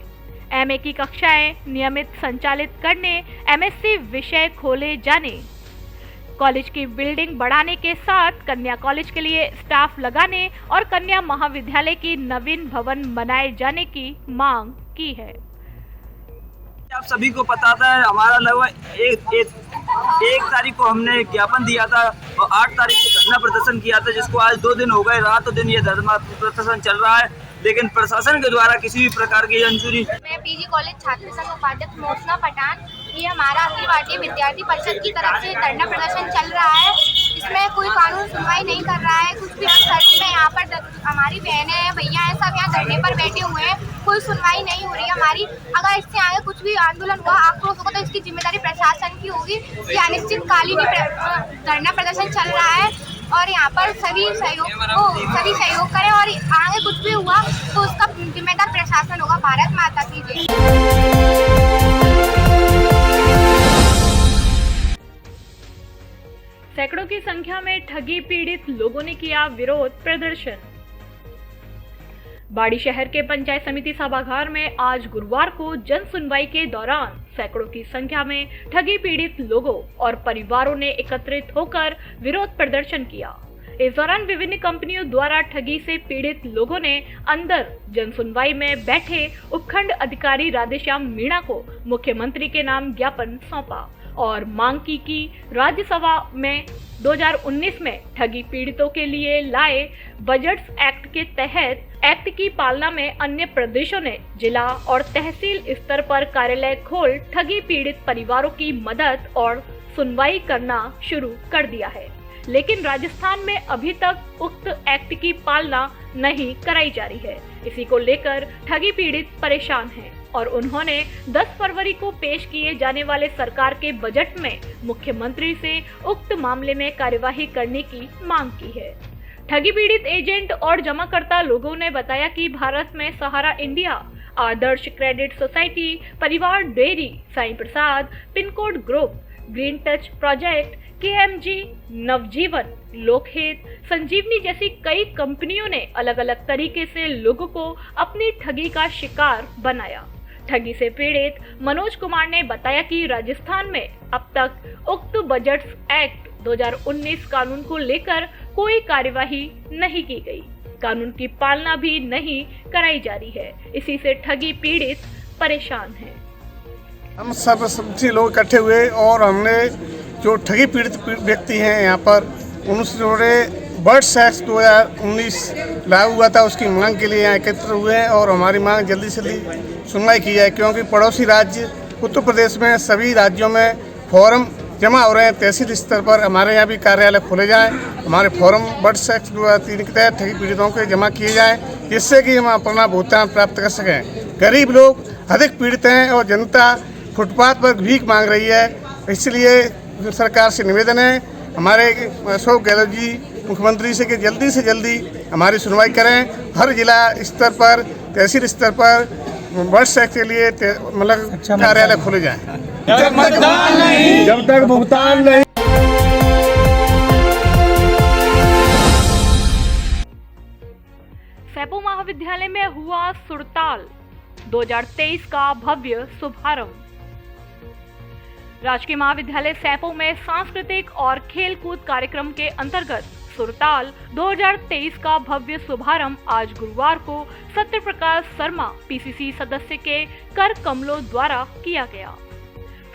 एमए की कक्षाएं नियमित संचालित करने, एमएससी विषय खोले जाने, कॉलेज की बिल्डिंग बढ़ाने के साथ कन्या कॉलेज के लिए स्टाफ लगाने और कन्या महाविद्यालय की नवीन भवन बनाए जाने की मांग की है। आप सभी को पता था, हमारा लगभग एक तारीख को हमने ज्ञापन दिया था और 8 तारीख को धरना प्रदर्शन किया था, जिसको आज 2 दिन हो गए। रातों दिन ये धरना प्रदर्शन चल रहा है, लेकिन प्रशासन के द्वारा किसी भी प्रकार की मंजूरी। मैं पीजी कॉलेज छात्र संघ उपाध्यक्ष मोसना पठान। ये हमारा अखिल भारतीय विद्यार्थी परिषद की तरफ से धरना प्रदर्शन चल रहा है। इसमें कोई कानून सुनवाई नहीं कर रहा है, कुछ भी खर्च में यहाँ पर हमारी बहनें हैं, भैया हैं, सब यहाँ धरने पर बैठे हुए हैं, कोई सुनवाई नहीं हो रही है हमारी। अगर इससे आगे कुछ भी आंदोलन हुआ, आक्रोश होगा, तो इसकी जिम्मेदारी प्रशासन की होगी। ये अनिश्चितकालीन धरना प्रदर्शन चल रहा है और यहाँ पर सभी सहयोग करें और आगे कुछ भी हुआ तो उसका जिम्मेदार प्रशासन होगा। भारत माता की जय। संख्या में ठगी पीड़ित लोगों ने किया विरोध प्रदर्शन। बाड़ी शहर के पंचायत समिति सभागार में आज गुरुवार को जन सुनवाई के दौरान सैकड़ों की संख्या में ठगी पीड़ित लोगों और परिवारों ने एकत्रित होकर विरोध प्रदर्शन किया। इस दौरान विभिन्न कंपनियों द्वारा ठगी से पीड़ित लोगों ने अंदर जन सुनवाई में बैठे उपखंड अधिकारी राधेश्याम मीणा को मुख्यमंत्री के नाम ज्ञापन सौंपा और मांग की कि राज्यसभा में 2019 में ठगी पीड़ितों के लिए लाए बजट्स एक्ट के तहत एक्ट की पालना में अन्य प्रदेशों ने जिला और तहसील स्तर पर कार्यालय खोल ठगी पीड़ित परिवारों की मदद और सुनवाई करना शुरू कर दिया है, लेकिन राजस्थान में अभी तक उक्त एक्ट की पालना नहीं कराई जा रही है। इसी को लेकर ठगी पीड़ित परेशान हैं और उन्होंने 10 फरवरी को पेश किए जाने वाले सरकार के बजट में मुख्यमंत्री से उक्त मामले में कार्यवाही करने की मांग की है। ठगी पीड़ित एजेंट और जमाकर्ता लोगों ने बताया कि भारत में Sahara India, Adarsh credit society, Parivar dairy, Sai Prasad, pincode group, green touch project, KMG, Navjeevan, Lokhit, Sanjeevani जैसी कई कंपनियों ने अलग अलग तरीके से लोगों को अपनी ठगी का शिकार बनाया। ठगी से पीड़ित मनोज कुमार ने बताया कि राजस्थान में अब तक उक्त बजट्स एक्ट 2019 कानून को लेकर कोई कार्यवाही नहीं की गई, कानून की पालना भी नहीं कराई जा रही है। इसी से ठगी पीड़ित परेशान हैं। हम सभी लोग इकट्ठे हुए और हमने जो ठगी पीड़ित व्यक्ति हैं यहाँ पर उन्होंने बर्ड्स एक्ट 2019 लागू हुआ था, उसकी मांग के लिए यहाँ एकत्र हुए हैं और हमारी मांग जल्दी से जल्दी सुनवाई की जाए, क्योंकि पड़ोसी राज्य उत्तर प्रदेश में सभी राज्यों में फॉर्म जमा हो रहे हैं। तहसील स्तर पर हमारे यहाँ भी कार्यालय खोले जाएँ, हमारे फॉर्म बर्ड्स एक्ट 2003 के तहत ठगी पीड़ितों के जमा किए जाएँ, जिससे कि हम अपना भुगतान प्राप्त कर सकें। गरीब लोग अधिक पीड़ित हैं और जनता फुटपाथ पर भीख मांग रही है। इसलिए सरकार से निवेदन है हमारे अशोक गहलोत जी मुख्यमंत्री से कि जल्दी से जल्दी हमारी सुनवाई करें। हर जिला स्तर पर, तहसील स्तर पर बर्ड्स एक्ट के लिए मतलब कार्यालय खोले जाएं। जब तक भुगतान नहीं। सैपो महाविद्यालय में हुआ सुरताल 2023 का भव्य शुभारंभ। राजकीय महाविद्यालय सैपो में सांस्कृतिक और खेलकूद कार्यक्रम के अंतर्गत सुरताल 2023 का भव्य शुभारंभ आज गुरुवार को सत्य प्रकाश शर्मा PCC सदस्य के कर कमलों द्वारा किया गया।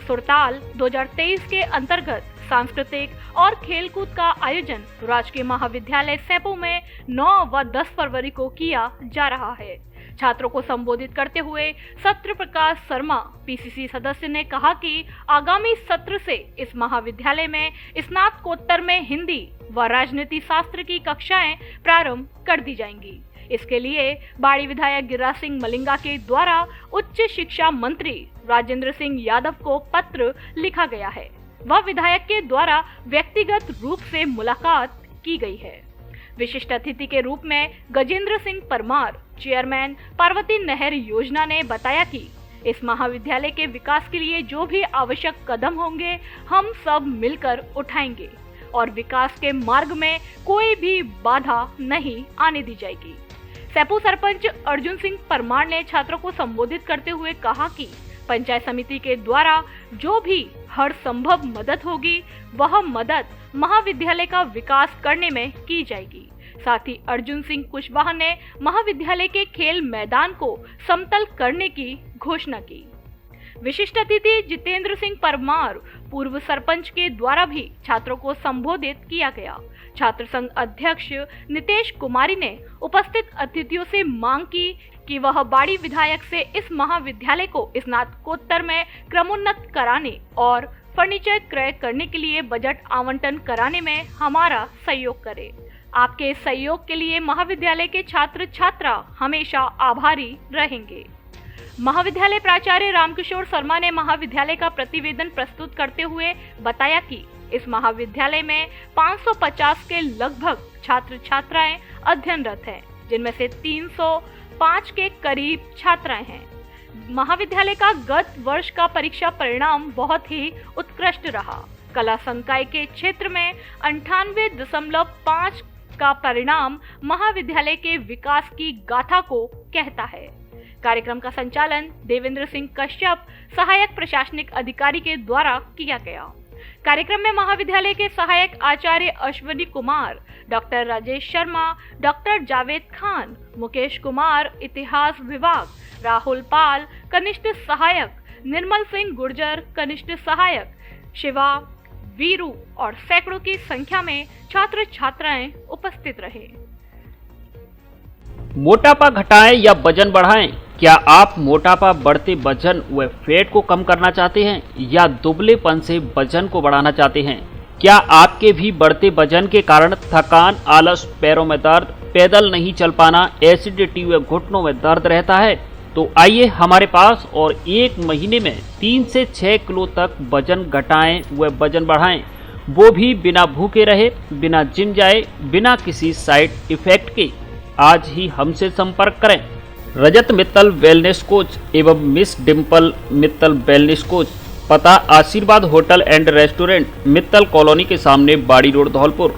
सुरताल 2023 के अंतर्गत सांस्कृतिक और खेलकूद का आयोजन राजकीय महाविद्यालय सैपो में 9 व 10 फरवरी को किया जा रहा है। छात्रों को संबोधित करते हुए सत्य प्रकाश शर्मा PCC सदस्य ने कहा कि आगामी सत्र से इस महाविद्यालय में स्नातकोत्तर में हिंदी व राजनीति शास्त्र की कक्षाएं प्रारंभ कर दी जाएंगी। इसके लिए बाड़ी विधायक गिरिराज सिंह मलिंगा के द्वारा उच्च शिक्षा मंत्री राजेंद्र सिंह यादव को पत्र लिखा गया है। वह विधायक के द्वारा व्यक्तिगत रूप से मुलाकात की गई है। विशिष्ट अतिथि के रूप में गजेंद्र सिंह परमार, चेयरमैन पार्वती नहर योजना ने बताया कि इस महाविद्यालय के विकास के लिए जो भी आवश्यक कदम होंगे हम सब मिलकर उठाएंगे और विकास के मार्ग में कोई भी बाधा नहीं आने दी जाएगी। सैपो सरपंच अर्जुन सिंह परमार ने छात्रों को संबोधित करते हुए कहा कि पंचायत समिति के द्वारा जो भी हर संभव मदद होगी वह मदद महाविद्यालय का विकास करने में की जाएगी। साथ ही अर्जुन सिंह कुशवाहा ने महाविद्यालय के खेल मैदान को समतल करने की घोषणा की। विशिष्ट अतिथि जितेंद्र सिंह परमार पूर्व सरपंच के द्वारा भी छात्रों को संबोधित किया गया। छात्र संघ अध्यक्ष नितेश कुमारी ने उपस्थित अतिथियों से मांग की कि वह बाड़ी विधायक से इस महाविद्यालय को स्नातकोत्तर में क्रमोन्नत कराने और फर्नीचर क्रय करने के लिए बजट आवंटन कराने में हमारा सहयोग करे। आपके सहयोग के लिए महाविद्यालय के छात्र छात्रा हमेशा आभारी रहेंगे। महाविद्यालय प्राचार्य रामकिशोर शर्मा ने महाविद्यालय का प्रतिवेदन प्रस्तुत करते हुए बताया कि इस महाविद्यालय में 550 के लगभग छात्र छात्राएं अध्ययनरत हैं, जिनमें से 305 के करीब छात्राएं हैं। महाविद्यालय का गत वर्ष का परीक्षा परिणाम बहुत ही उत्कृष्ट रहा। कला संकाय के क्षेत्र में 98.5 का परिणाम महाविद्यालय के विकास की गाथा को कहता है। कार्यक्रम का संचालन देवेंद्र सिंह कश्यप, सहायक प्रशासनिक अधिकारी के द्वारा किया गया। कार्यक्रम में महाविद्यालय के सहायक आचार्य अश्विनी कुमार, डॉक्टर राजेश शर्मा, डॉक्टर जावेद खान, मुकेश कुमार इतिहास विभाग, राहुल पाल कनिष्ठ सहायक, निर्मल सिंह गुर्जर कनिष्ठ सहायक, शिवा, वीरू और सैकड़ों की संख्या में छात्र छात्राएं उपस्थित रहे। मोटापा घटाएं या वजन बढ़ाएं? क्या आप मोटापा, बढ़ते वजन व फैट को कम करना चाहते हैं या दुबलेपन से वजन को बढ़ाना चाहते हैं? क्या आपके भी बढ़ते वजन के कारण थकान, आलस, पैरों में दर्द, पैदल नहीं चल पाना, एसिडिटी व घुटनों में दर्द रहता है? तो आइए हमारे पास और 1 महीने में 3 से 6 किलो तक वजन घटाएं व वजन बढ़ाएं, वो भी बिना भूखे रहे, बिना जिम जाए, बिना किसी साइड इफेक्ट के। आज ही हमसे संपर्क करें। रजत मित्तल वेलनेस कोच एवं miss Dimple Mittal wellness coach, पता आशीर्वाद hotel and restaurant, Mittal colony के सामने, बाड़ी रोड, धौलपुर।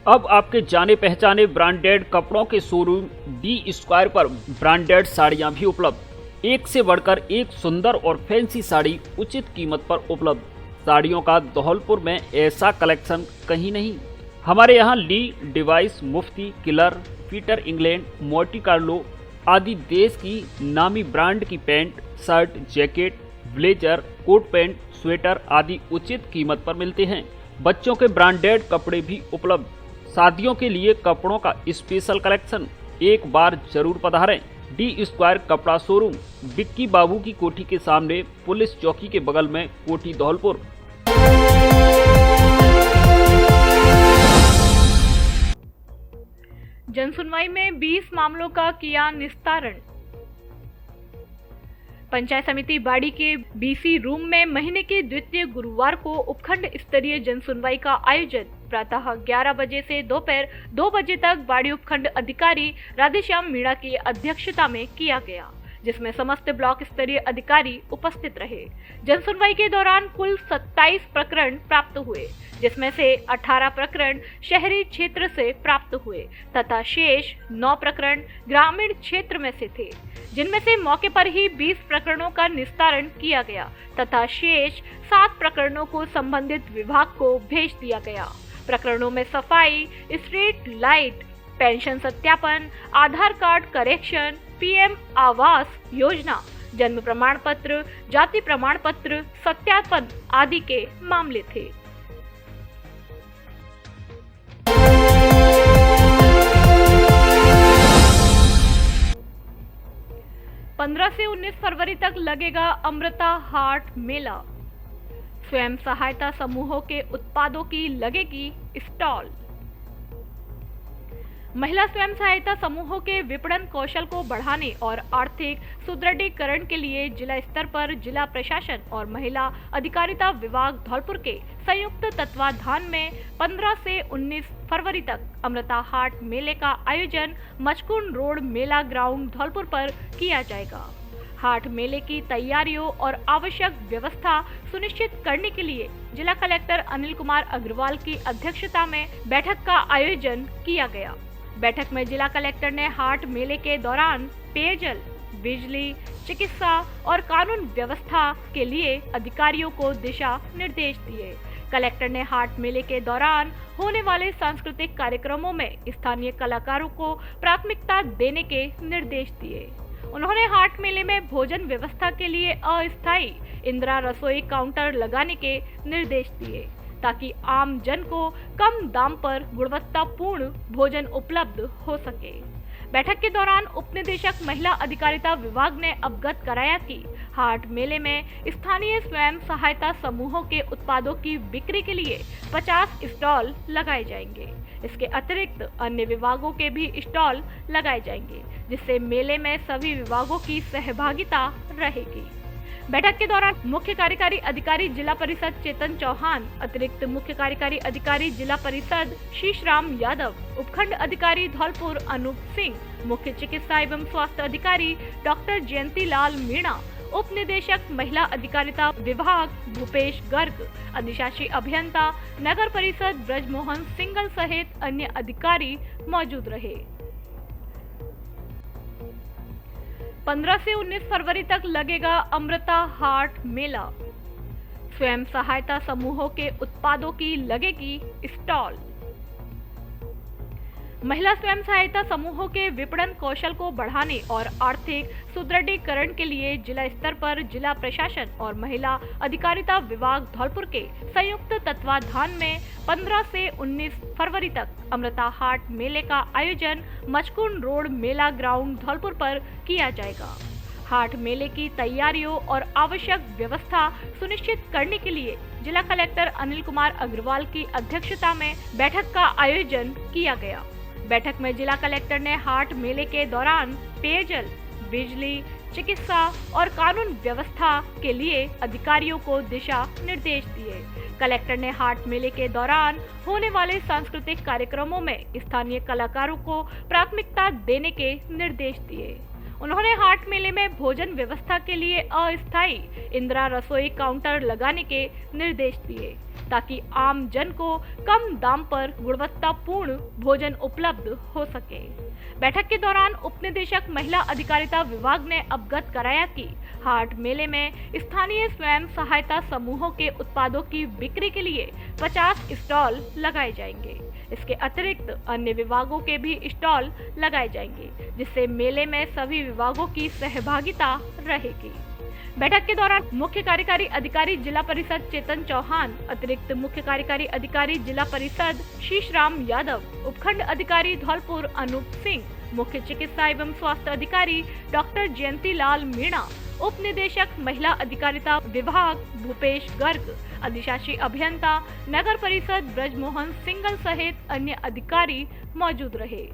अब आपके जाने पहचाने ब्रांडेड कपड़ों के शोरूम डी स्क्वायर पर ब्रांडेड साड़ियां भी उपलब्ध। एक से बढ़कर एक सुंदर और फैंसी साड़ी उचित कीमत पर उपलब्ध। साड़ियों का धौलपुर में ऐसा कलेक्शन कहीं नहीं। हमारे यहाँ ली, डिवाइस, Mufti, Killer, Peter England, Monte Carlo आदि देश की नामी ब्रांड की pant, shirt, jacket, blazer, coat pant, sweater आदि उचित कीमत पर मिलते हैं। बच्चों के ब्रांडेड कपड़े भी उपलब्ध। शादियों के लिए कपड़ों का स्पेशल कलेक्शन, एक बार जरूर पधारें। डी स्क्वायर कपड़ा शोरूम, बिक्की बाबू की कोठी के सामने, पुलिस चौकी के बगल में, कोठी, धौलपुर। जनसुनवाई में 20 मामलों का किया निस्तारण। पंचायत समिति बाड़ी के बीसी रूम में महीने के द्वितीय गुरुवार को उपखंड स्तरीय जनसुनवाई का आयोजन प्रातः 11 बजे से दोपहर 2 बजे तक बाड़ी उपखंड अधिकारी राधेश्याम मीणा की अध्यक्षता में किया गया, जिसमें समस्त ब्लॉक स्तरीय अधिकारी उपस्थित रहे। जनसुनवाई के दौरान कुल 27 प्रकरण प्राप्त हुए, जिसमें से 18 प्रकरण शहरी क्षेत्र से प्राप्त हुए तथा शेष 9 प्रकरण ग्रामीण क्षेत्र में से थे, जिनमें से मौके पर ही 20 प्रकरणों का निस्तारण किया गया तथा शेष 7 प्रकरणों को संबंधित विभाग को भेज दिया गया। प्रकरणों में सफाई, स्ट्रीट लाइट, पेंशन सत्यापन, आधार card correction, PM Awas Yojana, जन्म प्रमाण पत्र, जाति प्रमाण पत्र सत्यापन आदि के मामले थे। पंद्रह से 19 फरवरी तक लगेगा अमृता हाट मेला। स्वयं सहायता समूहों के उत्पादों की लगेगी स्टॉल। महिला स्वयं सहायता समूहों के विपणन कौशल को बढ़ाने और आर्थिक सुदृढ़ीकरण के लिए जिला स्तर पर जिला प्रशासन और महिला अधिकारिता विभाग धौलपुर के संयुक्त तत्वाधान में 15 से 19 फरवरी तक अमृता हाट मेले का आयोजन मचकुंड रोड मेला ग्राउंड धौलपुर पर किया जाएगा। हाट मेले की तैयारियों और आवश्यक व्यवस्था सुनिश्चित करने के लिए जिला कलेक्टर अनिल कुमार अग्रवाल की अध्यक्षता में बैठक का आयोजन किया गया। बैठक में जिला कलेक्टर ने हाट मेले के दौरान पेयजल, बिजली, चिकित्सा और कानून व्यवस्था के लिए अधिकारियों को दिशा निर्देश दिए। कलेक्टर ने हाट मेले के दौरान होने वाले सांस्कृतिक कार्यक्रमों में स्थानीय कलाकारों को प्राथमिकता देने के निर्देश दिए। उन्होंने हाट मेले में भोजन व्यवस्था के लिए अस्थायी इंदिरा रसोई काउंटर लगाने के निर्देश दिए, ताकि आम जन को कम दाम पर गुणवत्तापूर्ण भोजन उपलब्ध हो सके। बैठक के दौरान उपनिदेशक महिला अधिकारिता विभाग ने अवगत कराया कि हाट मेले में स्थानीय स्वयं सहायता समूहों के उत्पादों की बिक्री के लिए 50 स्टॉल लगाए जाएंगे। इसके अतिरिक्त अन्य विभागों के भी स्टॉल लगाए जाएंगे, जिससे मेले में सभी विभागों की सहभागिता रहेगी। बैठक के दौरान मुख्य कार्यकारी अधिकारी जिला परिषद चेतन चौहान, अतिरिक्त मुख्य कार्यकारी अधिकारी जिला परिषद शीशराम यादव, उपखंड अधिकारी धौलपुर अनूप सिंह, मुख्य चिकित्सा एवं स्वास्थ्य अधिकारी डॉक्टर जयंती लाल मीणा, उप निदेशक महिला अधिकारिता विभाग भूपेश गर्ग, अधिशासी अभियंता नगर परिषद ब्रजमोहन सिंगल सहित अन्य अधिकारी मौजूद रहे। 15 से 19 फरवरी तक लगेगा अमृता हाट मेला। स्वयं सहायता समूहों के उत्पादों की लगेगी स्टॉल। महिला स्वयं सहायता समूहों के विपणन कौशल को बढ़ाने और आर्थिक सुदृढ़ीकरण के लिए जिला स्तर पर जिला प्रशासन और महिला अधिकारिता विभाग धौलपुर के संयुक्त तत्वाधान में 15 से 19 फरवरी तक अमृता हाट मेले का आयोजन मचकुंड रोड मेला ग्राउंड धौलपुर पर किया जाएगा। हाट मेले की तैयारियों और आवश्यक व्यवस्था सुनिश्चित करने के लिए जिला कलेक्टर अनिल कुमार अग्रवाल की अध्यक्षता में बैठक का आयोजन किया गया। बैठक में जिला कलेक्टर ने हाट मेले के दौरान पेयजल, बिजली, चिकित्सा और कानून व्यवस्था के लिए अधिकारियों को दिशा निर्देश दिए। कलेक्टर ने हाट मेले के दौरान होने वाले सांस्कृतिक कार्यक्रमों में स्थानीय कलाकारों को प्राथमिकता देने के निर्देश दिए। उन्होंने हाट मेले में भोजन व्यवस्था के लिए अस्थायी इंदिरा रसोई काउंटर लगाने के निर्देश दिए ताकि आम जन को कम दाम पर गुणवत्तापूर्ण भोजन उपलब्ध हो सके। बैठक के दौरान उप निदेशक महिला अधिकारिता विभाग ने अवगत कराया कि हाट मेले में स्थानीय स्वयं सहायता समूहों के उत्पादों की बिक्री के लिए 50 स्टॉल लगाए जाएंगे। इसके अतिरिक्त अन्य विभागों के भी स्टॉल लगाए जाएंगे, जिससे मेले में सभी विभागों की सहभागिता रहेगी। बैठक के दौरान मुख्य कार्यकारी अधिकारी जिला परिषद चेतन चौहान, अतिरिक्त मुख्य कार्यकारी अधिकारी जिला परिषद शीशराम यादव, उपखंड अधिकारी धौलपुर अनूप सिंह, मुख्य चिकित्सा एवं स्वास्थ्य अधिकारी डॉक्टर जयंती लाल मीणा, उप निदेशक महिला अधिकारिता विभाग भूपेश गर्ग, अधिशासी अभियंता नगर परिषद ब्रजमोहन सिंगल सहित अन्य अधिकारी मौजूद रहे।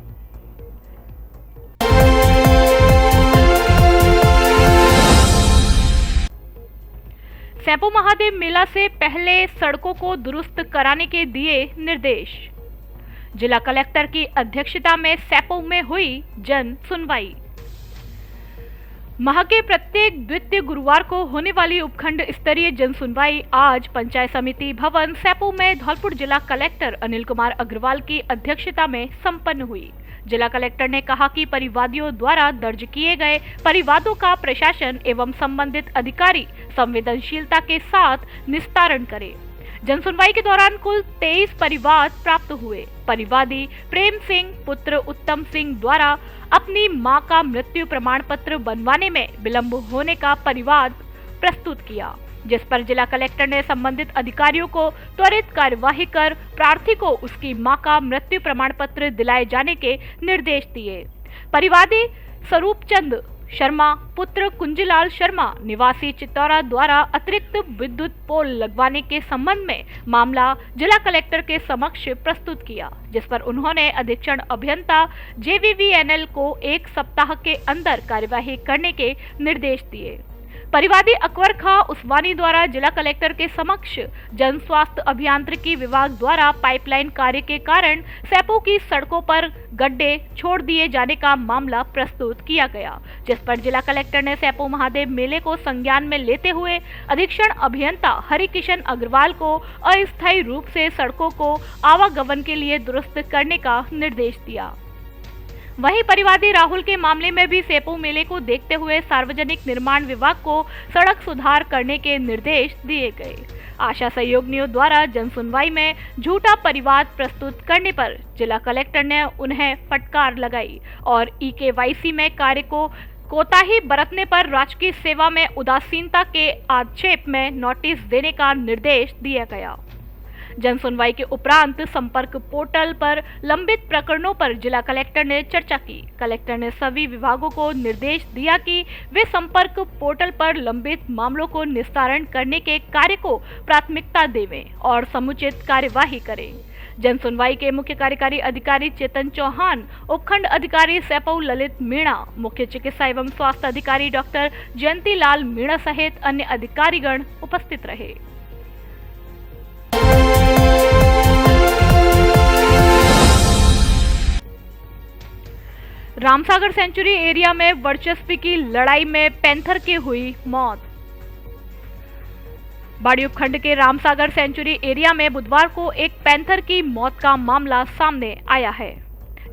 सैपो महादेव मेला से पहले सड़कों को दुरुस्त कराने के दिए निर्देश। जिला कलेक्टर की अध्यक्षता में सैपो में हुई जन सुनवाई। माह के प्रत्येक द्वितीय गुरुवार को होने वाली उपखंड स्तरीय जन सुनवाई आज पंचायत समिति भवन सैपो में धौलपुर जिला कलेक्टर अनिल कुमार अग्रवाल की अध्यक्षता में संपन्न हुई। जिला कलेक्टर ने कहा कि परिवादियों द्वारा दर्ज किए गए परिवादों का प्रशासन एवं संबंधित अधिकारी संवेदनशीलता के साथ निस्तारण करे। जनसुनवाई के दौरान कुल 23 परिवाद प्राप्त हुए। परिवादी प्रेम सिंह पुत्र उत्तम सिंह द्वारा अपनी मां का मृत्यु प्रमाण पत्र बनवाने में विलंब होने का परिवाद प्रस्तुत किया, जिस पर जिला कलेक्टर ने संबंधित अधिकारियों को त्वरित कार्यवाही कर प्रार्थी को उसकी मां का मृत्यु प्रमाण पत्र दिलाए जाने के निर्देश दिए। परिवादी स्वरूप चंद शर्मा पुत्र कुंजीलाल शर्मा निवासी चित्तौरा द्वारा अतिरिक्त विद्युत पोल लगवाने के संबंध में मामला जिला कलेक्टर के समक्ष प्रस्तुत किया, जिस पर उन्होंने अधीक्षण अभियंता JVVNL को 1 सप्ताह के अंदर कार्यवाही करने के निर्देश दिए। परिवादी अकबर खां उस्मानी द्वारा जिला कलेक्टर के समक्ष जन स्वास्थ्य अभियांत्रिकी विभाग द्वारा पाइपलाइन कार्य के कारण सैपो की सड़कों पर गड्ढे छोड़ दिए जाने का मामला प्रस्तुत किया गया, जिस पर जिला कलेक्टर ने सैपो महादेव मेले को संज्ञान में लेते हुए अधीक्षण अभियंता हरिकिशन अग्रवाल को अस्थायी रूप से सड़कों को आवागमन के लिए दुरुस्त करने का निर्देश दिया। वहीं परिवादी राहुल के मामले में भी सैपो मेले को देखते हुए सार्वजनिक निर्माण विभाग को सड़क सुधार करने के निर्देश दिए गए। आशा सहयोगिनियों द्वारा जनसुनवाई में झूठा परिवाद प्रस्तुत करने पर जिला कलेक्टर ने उन्हें फटकार लगाई और EKYC में कार्य को कोताही बरतने पर राजकीय सेवा में उदासीनता के आक्षेप में नोटिस देने का निर्देश दिया गया। जनसुनवाई के उपरांत संपर्क पोर्टल पर लंबित प्रकरणों पर जिला कलेक्टर ने चर्चा की। कलेक्टर ने सभी विभागों को निर्देश दिया कि वे संपर्क पोर्टल पर लंबित मामलों को निस्तारण करने के कार्य को प्राथमिकता देवें और समुचित कार्यवाही करें। जनसुनवाई के मुख्य कार्यकारी अधिकारी चेतन चौहान, उपखंड अधिकारी सैपो ललित मीणा, मुख्य चिकित्सा एवं स्वास्थ्य अधिकारी डॉक्टर जयंती लाल मीणा सहित अन्य अधिकारीगण उपस्थित रहे। रामसागर सेंचुरी एरिया में वर्चस्व की लड़ाई में पैंथर की हुई मौत। बाड़ी उपखंड के रामसागर सेंचुरी एरिया में बुधवार को एक पैंथर की मौत का मामला सामने आया है,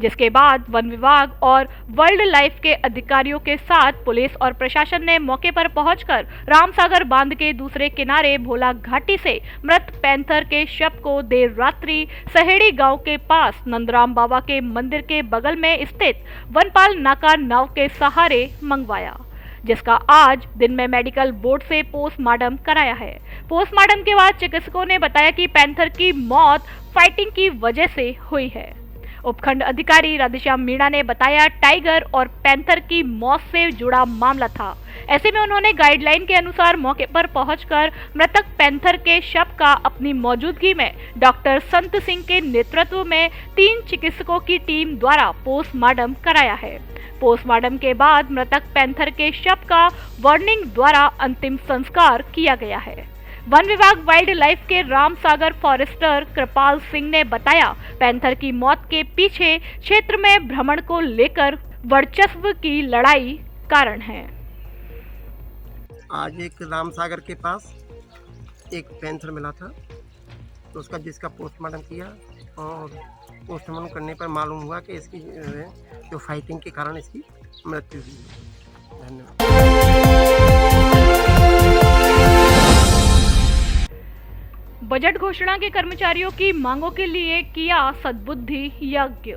जिसके बाद वन विभाग और वाइल्ड लाइफ के अधिकारियों के साथ पुलिस और प्रशासन ने मौके पर पहुंचकर रामसागर बांध के दूसरे किनारे भोला घाटी से मृत पैंथर के शव को देर रात्रि सहेड़ी गांव के पास नंदराम बाबा के मंदिर के बगल में स्थित वनपाल नाका नाव के सहारे मंगवाया, जिसका आज दिन में मेडिकल बोर्ड से पोस्टमार्टम कराया है। पोस्टमार्टम के बाद चिकित्सकों ने बताया कि पैंथर की मौत फाइटिंग की वजह से हुई है। उपखंड अधिकारी राधेश्याम मीणा ने बताया टाइगर और पैंथर की मौत से जुड़ा मामला था। ऐसे में उन्होंने गाइडलाइन के अनुसार मौके पर पहुंचकर मृतक पैंथर के शव का अपनी मौजूदगी में डॉक्टर संत सिंह के नेतृत्व में 3 चिकित्सकों की टीम द्वारा पोस्टमार्टम कराया है। पोस्टमार्टम के बाद मृतक पैंथर के शव का वार्निंग द्वारा अंतिम संस्कार किया गया है। वन विभाग वाइल्ड लाइफ के रामसागर फॉरेस्टर कृपाल सिंह ने बताया, पैंथर की मौत के पीछे क्षेत्र में भ्रमण को लेकर वर्चस्व की लड़ाई कारण है। आज एक रामसागर के पास एक पैंथर मिला था, तो उसका जिसका पोस्टमार्टम किया और पोस्टमार्टम करने पर मालूम हुआ कि इसकी जो फाइटिंग के कारण इसकी मृत्यु हुई। धन्यवाद। बजट घोषणा के कर्मचारियों की मांगों के लिए किया सद्बुद्धि यज्ञ।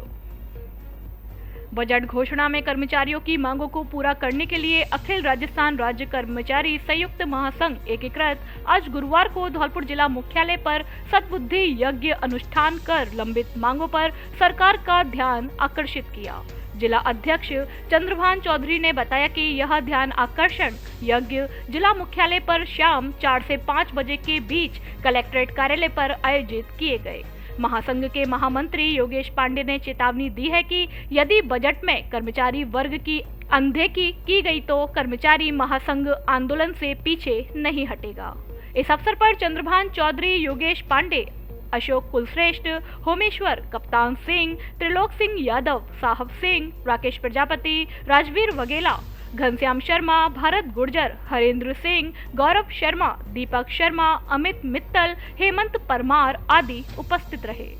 बजट घोषणा में कर्मचारियों की मांगों को पूरा करने के लिए अखिल राजस्थान राज्य कर्मचारी संयुक्त महासंघ एकीकृत आज गुरुवार को धौलपुर जिला मुख्यालय पर सद्बुद्धि यज्ञ अनुष्ठान कर लंबित मांगों पर सरकार का ध्यान आकर्षित किया। जिला अध्यक्ष चंद्रभान चौधरी ने बताया कि यह ध्यान आकर्षण यज्ञ जिला मुख्यालय पर शाम 4 से 5 बजे के बीच कलेक्ट्रेट कार्यालय पर आयोजित किए गए। महासंघ के महामंत्री योगेश पांडे ने चेतावनी दी है कि यदि बजट में कर्मचारी वर्ग की अनदेखी की गई तो कर्मचारी महासंघ आंदोलन से पीछे नहीं हटेगा। इस अवसर पर चंद्रभान चौधरी, योगेश पांडे, अशोक कुलश्रेष्ठ, होमेश्वर, कप्तान सिंह, त्रिलोक सिंह यादव, साहब सिंह, राकेश प्रजापति, राजवीर वगेला, घनश्याम शर्मा, भारत गुर्जर, हरेंद्र सिंह, गौरव शर्मा, दीपक शर्मा, अमित मित्तल, हेमंत परमार आदि उपस्थित रहे।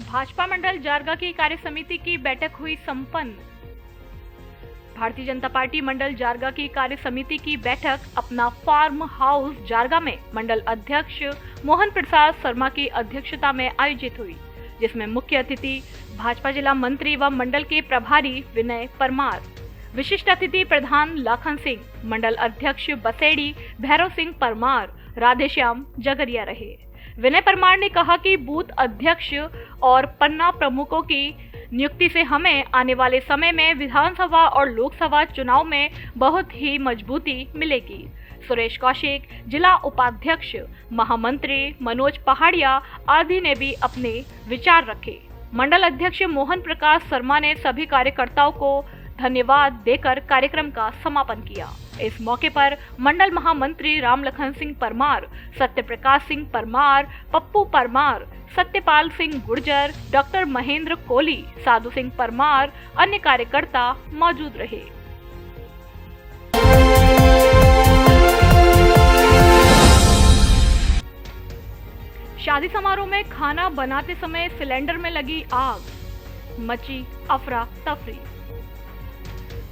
भाजपा मंडल जारगा की कार्य समिति की बैठक हुई संपन्न। भारतीय जनता पार्टी मंडल जारगा की कार्य समिति की बैठक अपना फार्म हाउस जारगा में मंडल अध्यक्ष मोहन प्रसाद शर्मा की अध्यक्षता में आयोजित हुई, जिसमें मुख्य अतिथि भाजपा जिला मंत्री व मंडल के प्रभारी विनय परमार, विशिष्ट अतिथि प्रधान लाखन सिंह, मंडल अध्यक्ष बसेड़ी भैरव सिंह परमार, राधेश्याम जगरिया रहे। विनय परमार ने कहा कि बूथ अध्यक्ष और पन्ना प्रमुखों की नियुक्ति से हमें आने वाले समय में विधानसभा और लोकसभा चुनाव में बहुत ही मजबूती मिलेगी। सुरेश कौशिक, जिला उपाध्यक्ष, महामंत्री मनोज पहाड़िया आदि ने भी अपने विचार रखे। मंडल अध्यक्ष मोहन प्रकाश शर्मा ने सभी कार्यकर्ताओं को धन्यवाद देकर कार्यक्रम का समापन किया। इस मौके पर मंडल महामंत्री रामलखन सिंह परमार, सत्यप्रकाश सिंह परमार, पप्पू परमार, सत्यपाल सिंह गुर्जर, डॉक्टर महेंद्र कोहली, साधु सिंह परमार, अन्य कार्यकर्ता मौजूद रहे। शादी समारोह में खाना बनाते समय सिलेंडर में लगी आग, मची अफरा तफरी।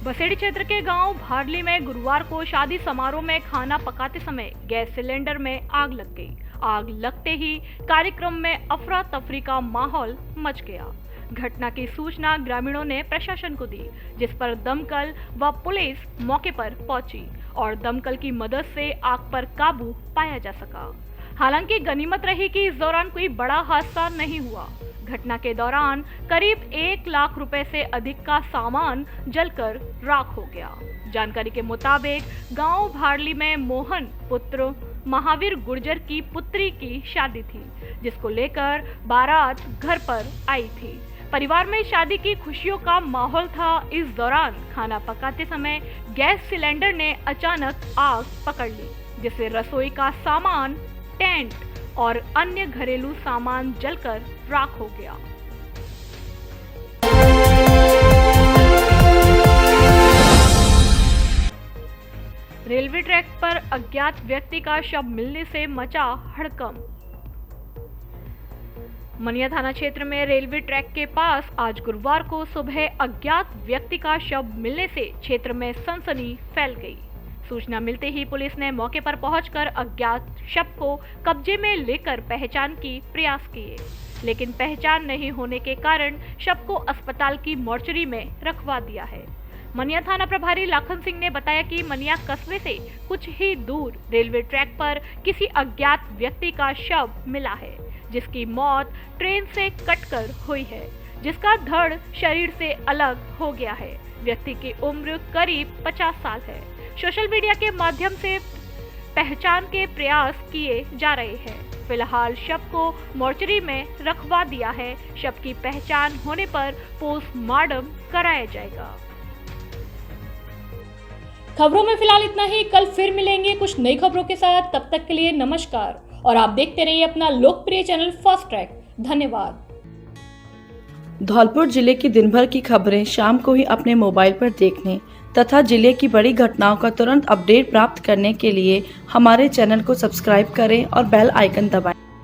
बसेड़ी क्षेत्र के गांव भारली में गुरुवार को शादी समारोह में खाना पकाते समय गैस सिलेंडर में आग लग गई। आग लगते ही कार्यक्रम में अफरा तफरी का माहौल मच गया। घटना की सूचना ग्रामीणों ने प्रशासन को दी, जिस पर दमकल व पुलिस मौके पर पहुंची और दमकल की मदद से आग पर काबू पाया जा सका। हालांकि गनीमत रही कि इस दौरान कोई बड़ा हादसा नहीं हुआ। घटना के दौरान करीब 1 लाख रुपए से अधिक का सामान जलकर राख हो गया। जानकारी के मुताबिक गांव भारली में मोहन पुत्र महावीर गुर्जर की पुत्री की शादी थी, जिसको लेकर बारात घर पर आई थी। परिवार में शादी की खुशियों का माहौल था। इस दौरान खाना पकाते समय गैस सिलेंडर ने अचानक आग पकड़ ली, जिससे रसोई का सामान, टेंट, और अन्य घरेलू सामान जलकर राख हो गया। रेलवे ट्रैक पर अज्ञात व्यक्ति का शव मिलने से मचा हड़कंप। मनिया थाना क्षेत्र में रेलवे ट्रैक के पास आज गुरुवार को सुबह अज्ञात व्यक्ति का शव मिलने से क्षेत्र में सनसनी फैल गई। सूचना मिलते ही पुलिस ने मौके पर पहुंचकर अज्ञात शव को कब्जे में लेकर पहचान की प्रयास किए, लेकिन पहचान नहीं होने के कारण शव को अस्पताल की मोर्चरी में रखवा दिया है। मनिया थाना प्रभारी लाखन सिंह ने बताया कि मनिया कस्बे से कुछ ही दूर रेलवे ट्रैक पर किसी अज्ञात व्यक्ति का शव मिला है, जिसकी मौत ट्रेन से कटकर हुई है, जिसका धड़ शरीर से अलग हो गया है। व्यक्ति की उम्र करीब 50 साल है। सोशल मीडिया के माध्यम से पहचान के प्रयास किए जा रहे हैं। फिलहाल शव को मोर्चरी में रखवा दिया है। शव की पहचान होने पर पोस्टमार्टम कराया जाएगा। खबरों में फिलहाल इतना ही। कल फिर मिलेंगे कुछ नई खबरों के साथ। तब तक के लिए नमस्कार और आप देखते रहिए अपना लोकप्रिय चैनल फास्ट ट्रैक। धन्यवाद। धौलपुर जिले की दिन भर की खबरें शाम को ही अपने मोबाइल पर देखने तथा जिले की बड़ी घटनाओं का तुरंत अपडेट प्राप्त करने के लिए हमारे चैनल को सब्सक्राइब करें और बेल आइकन दबाएं।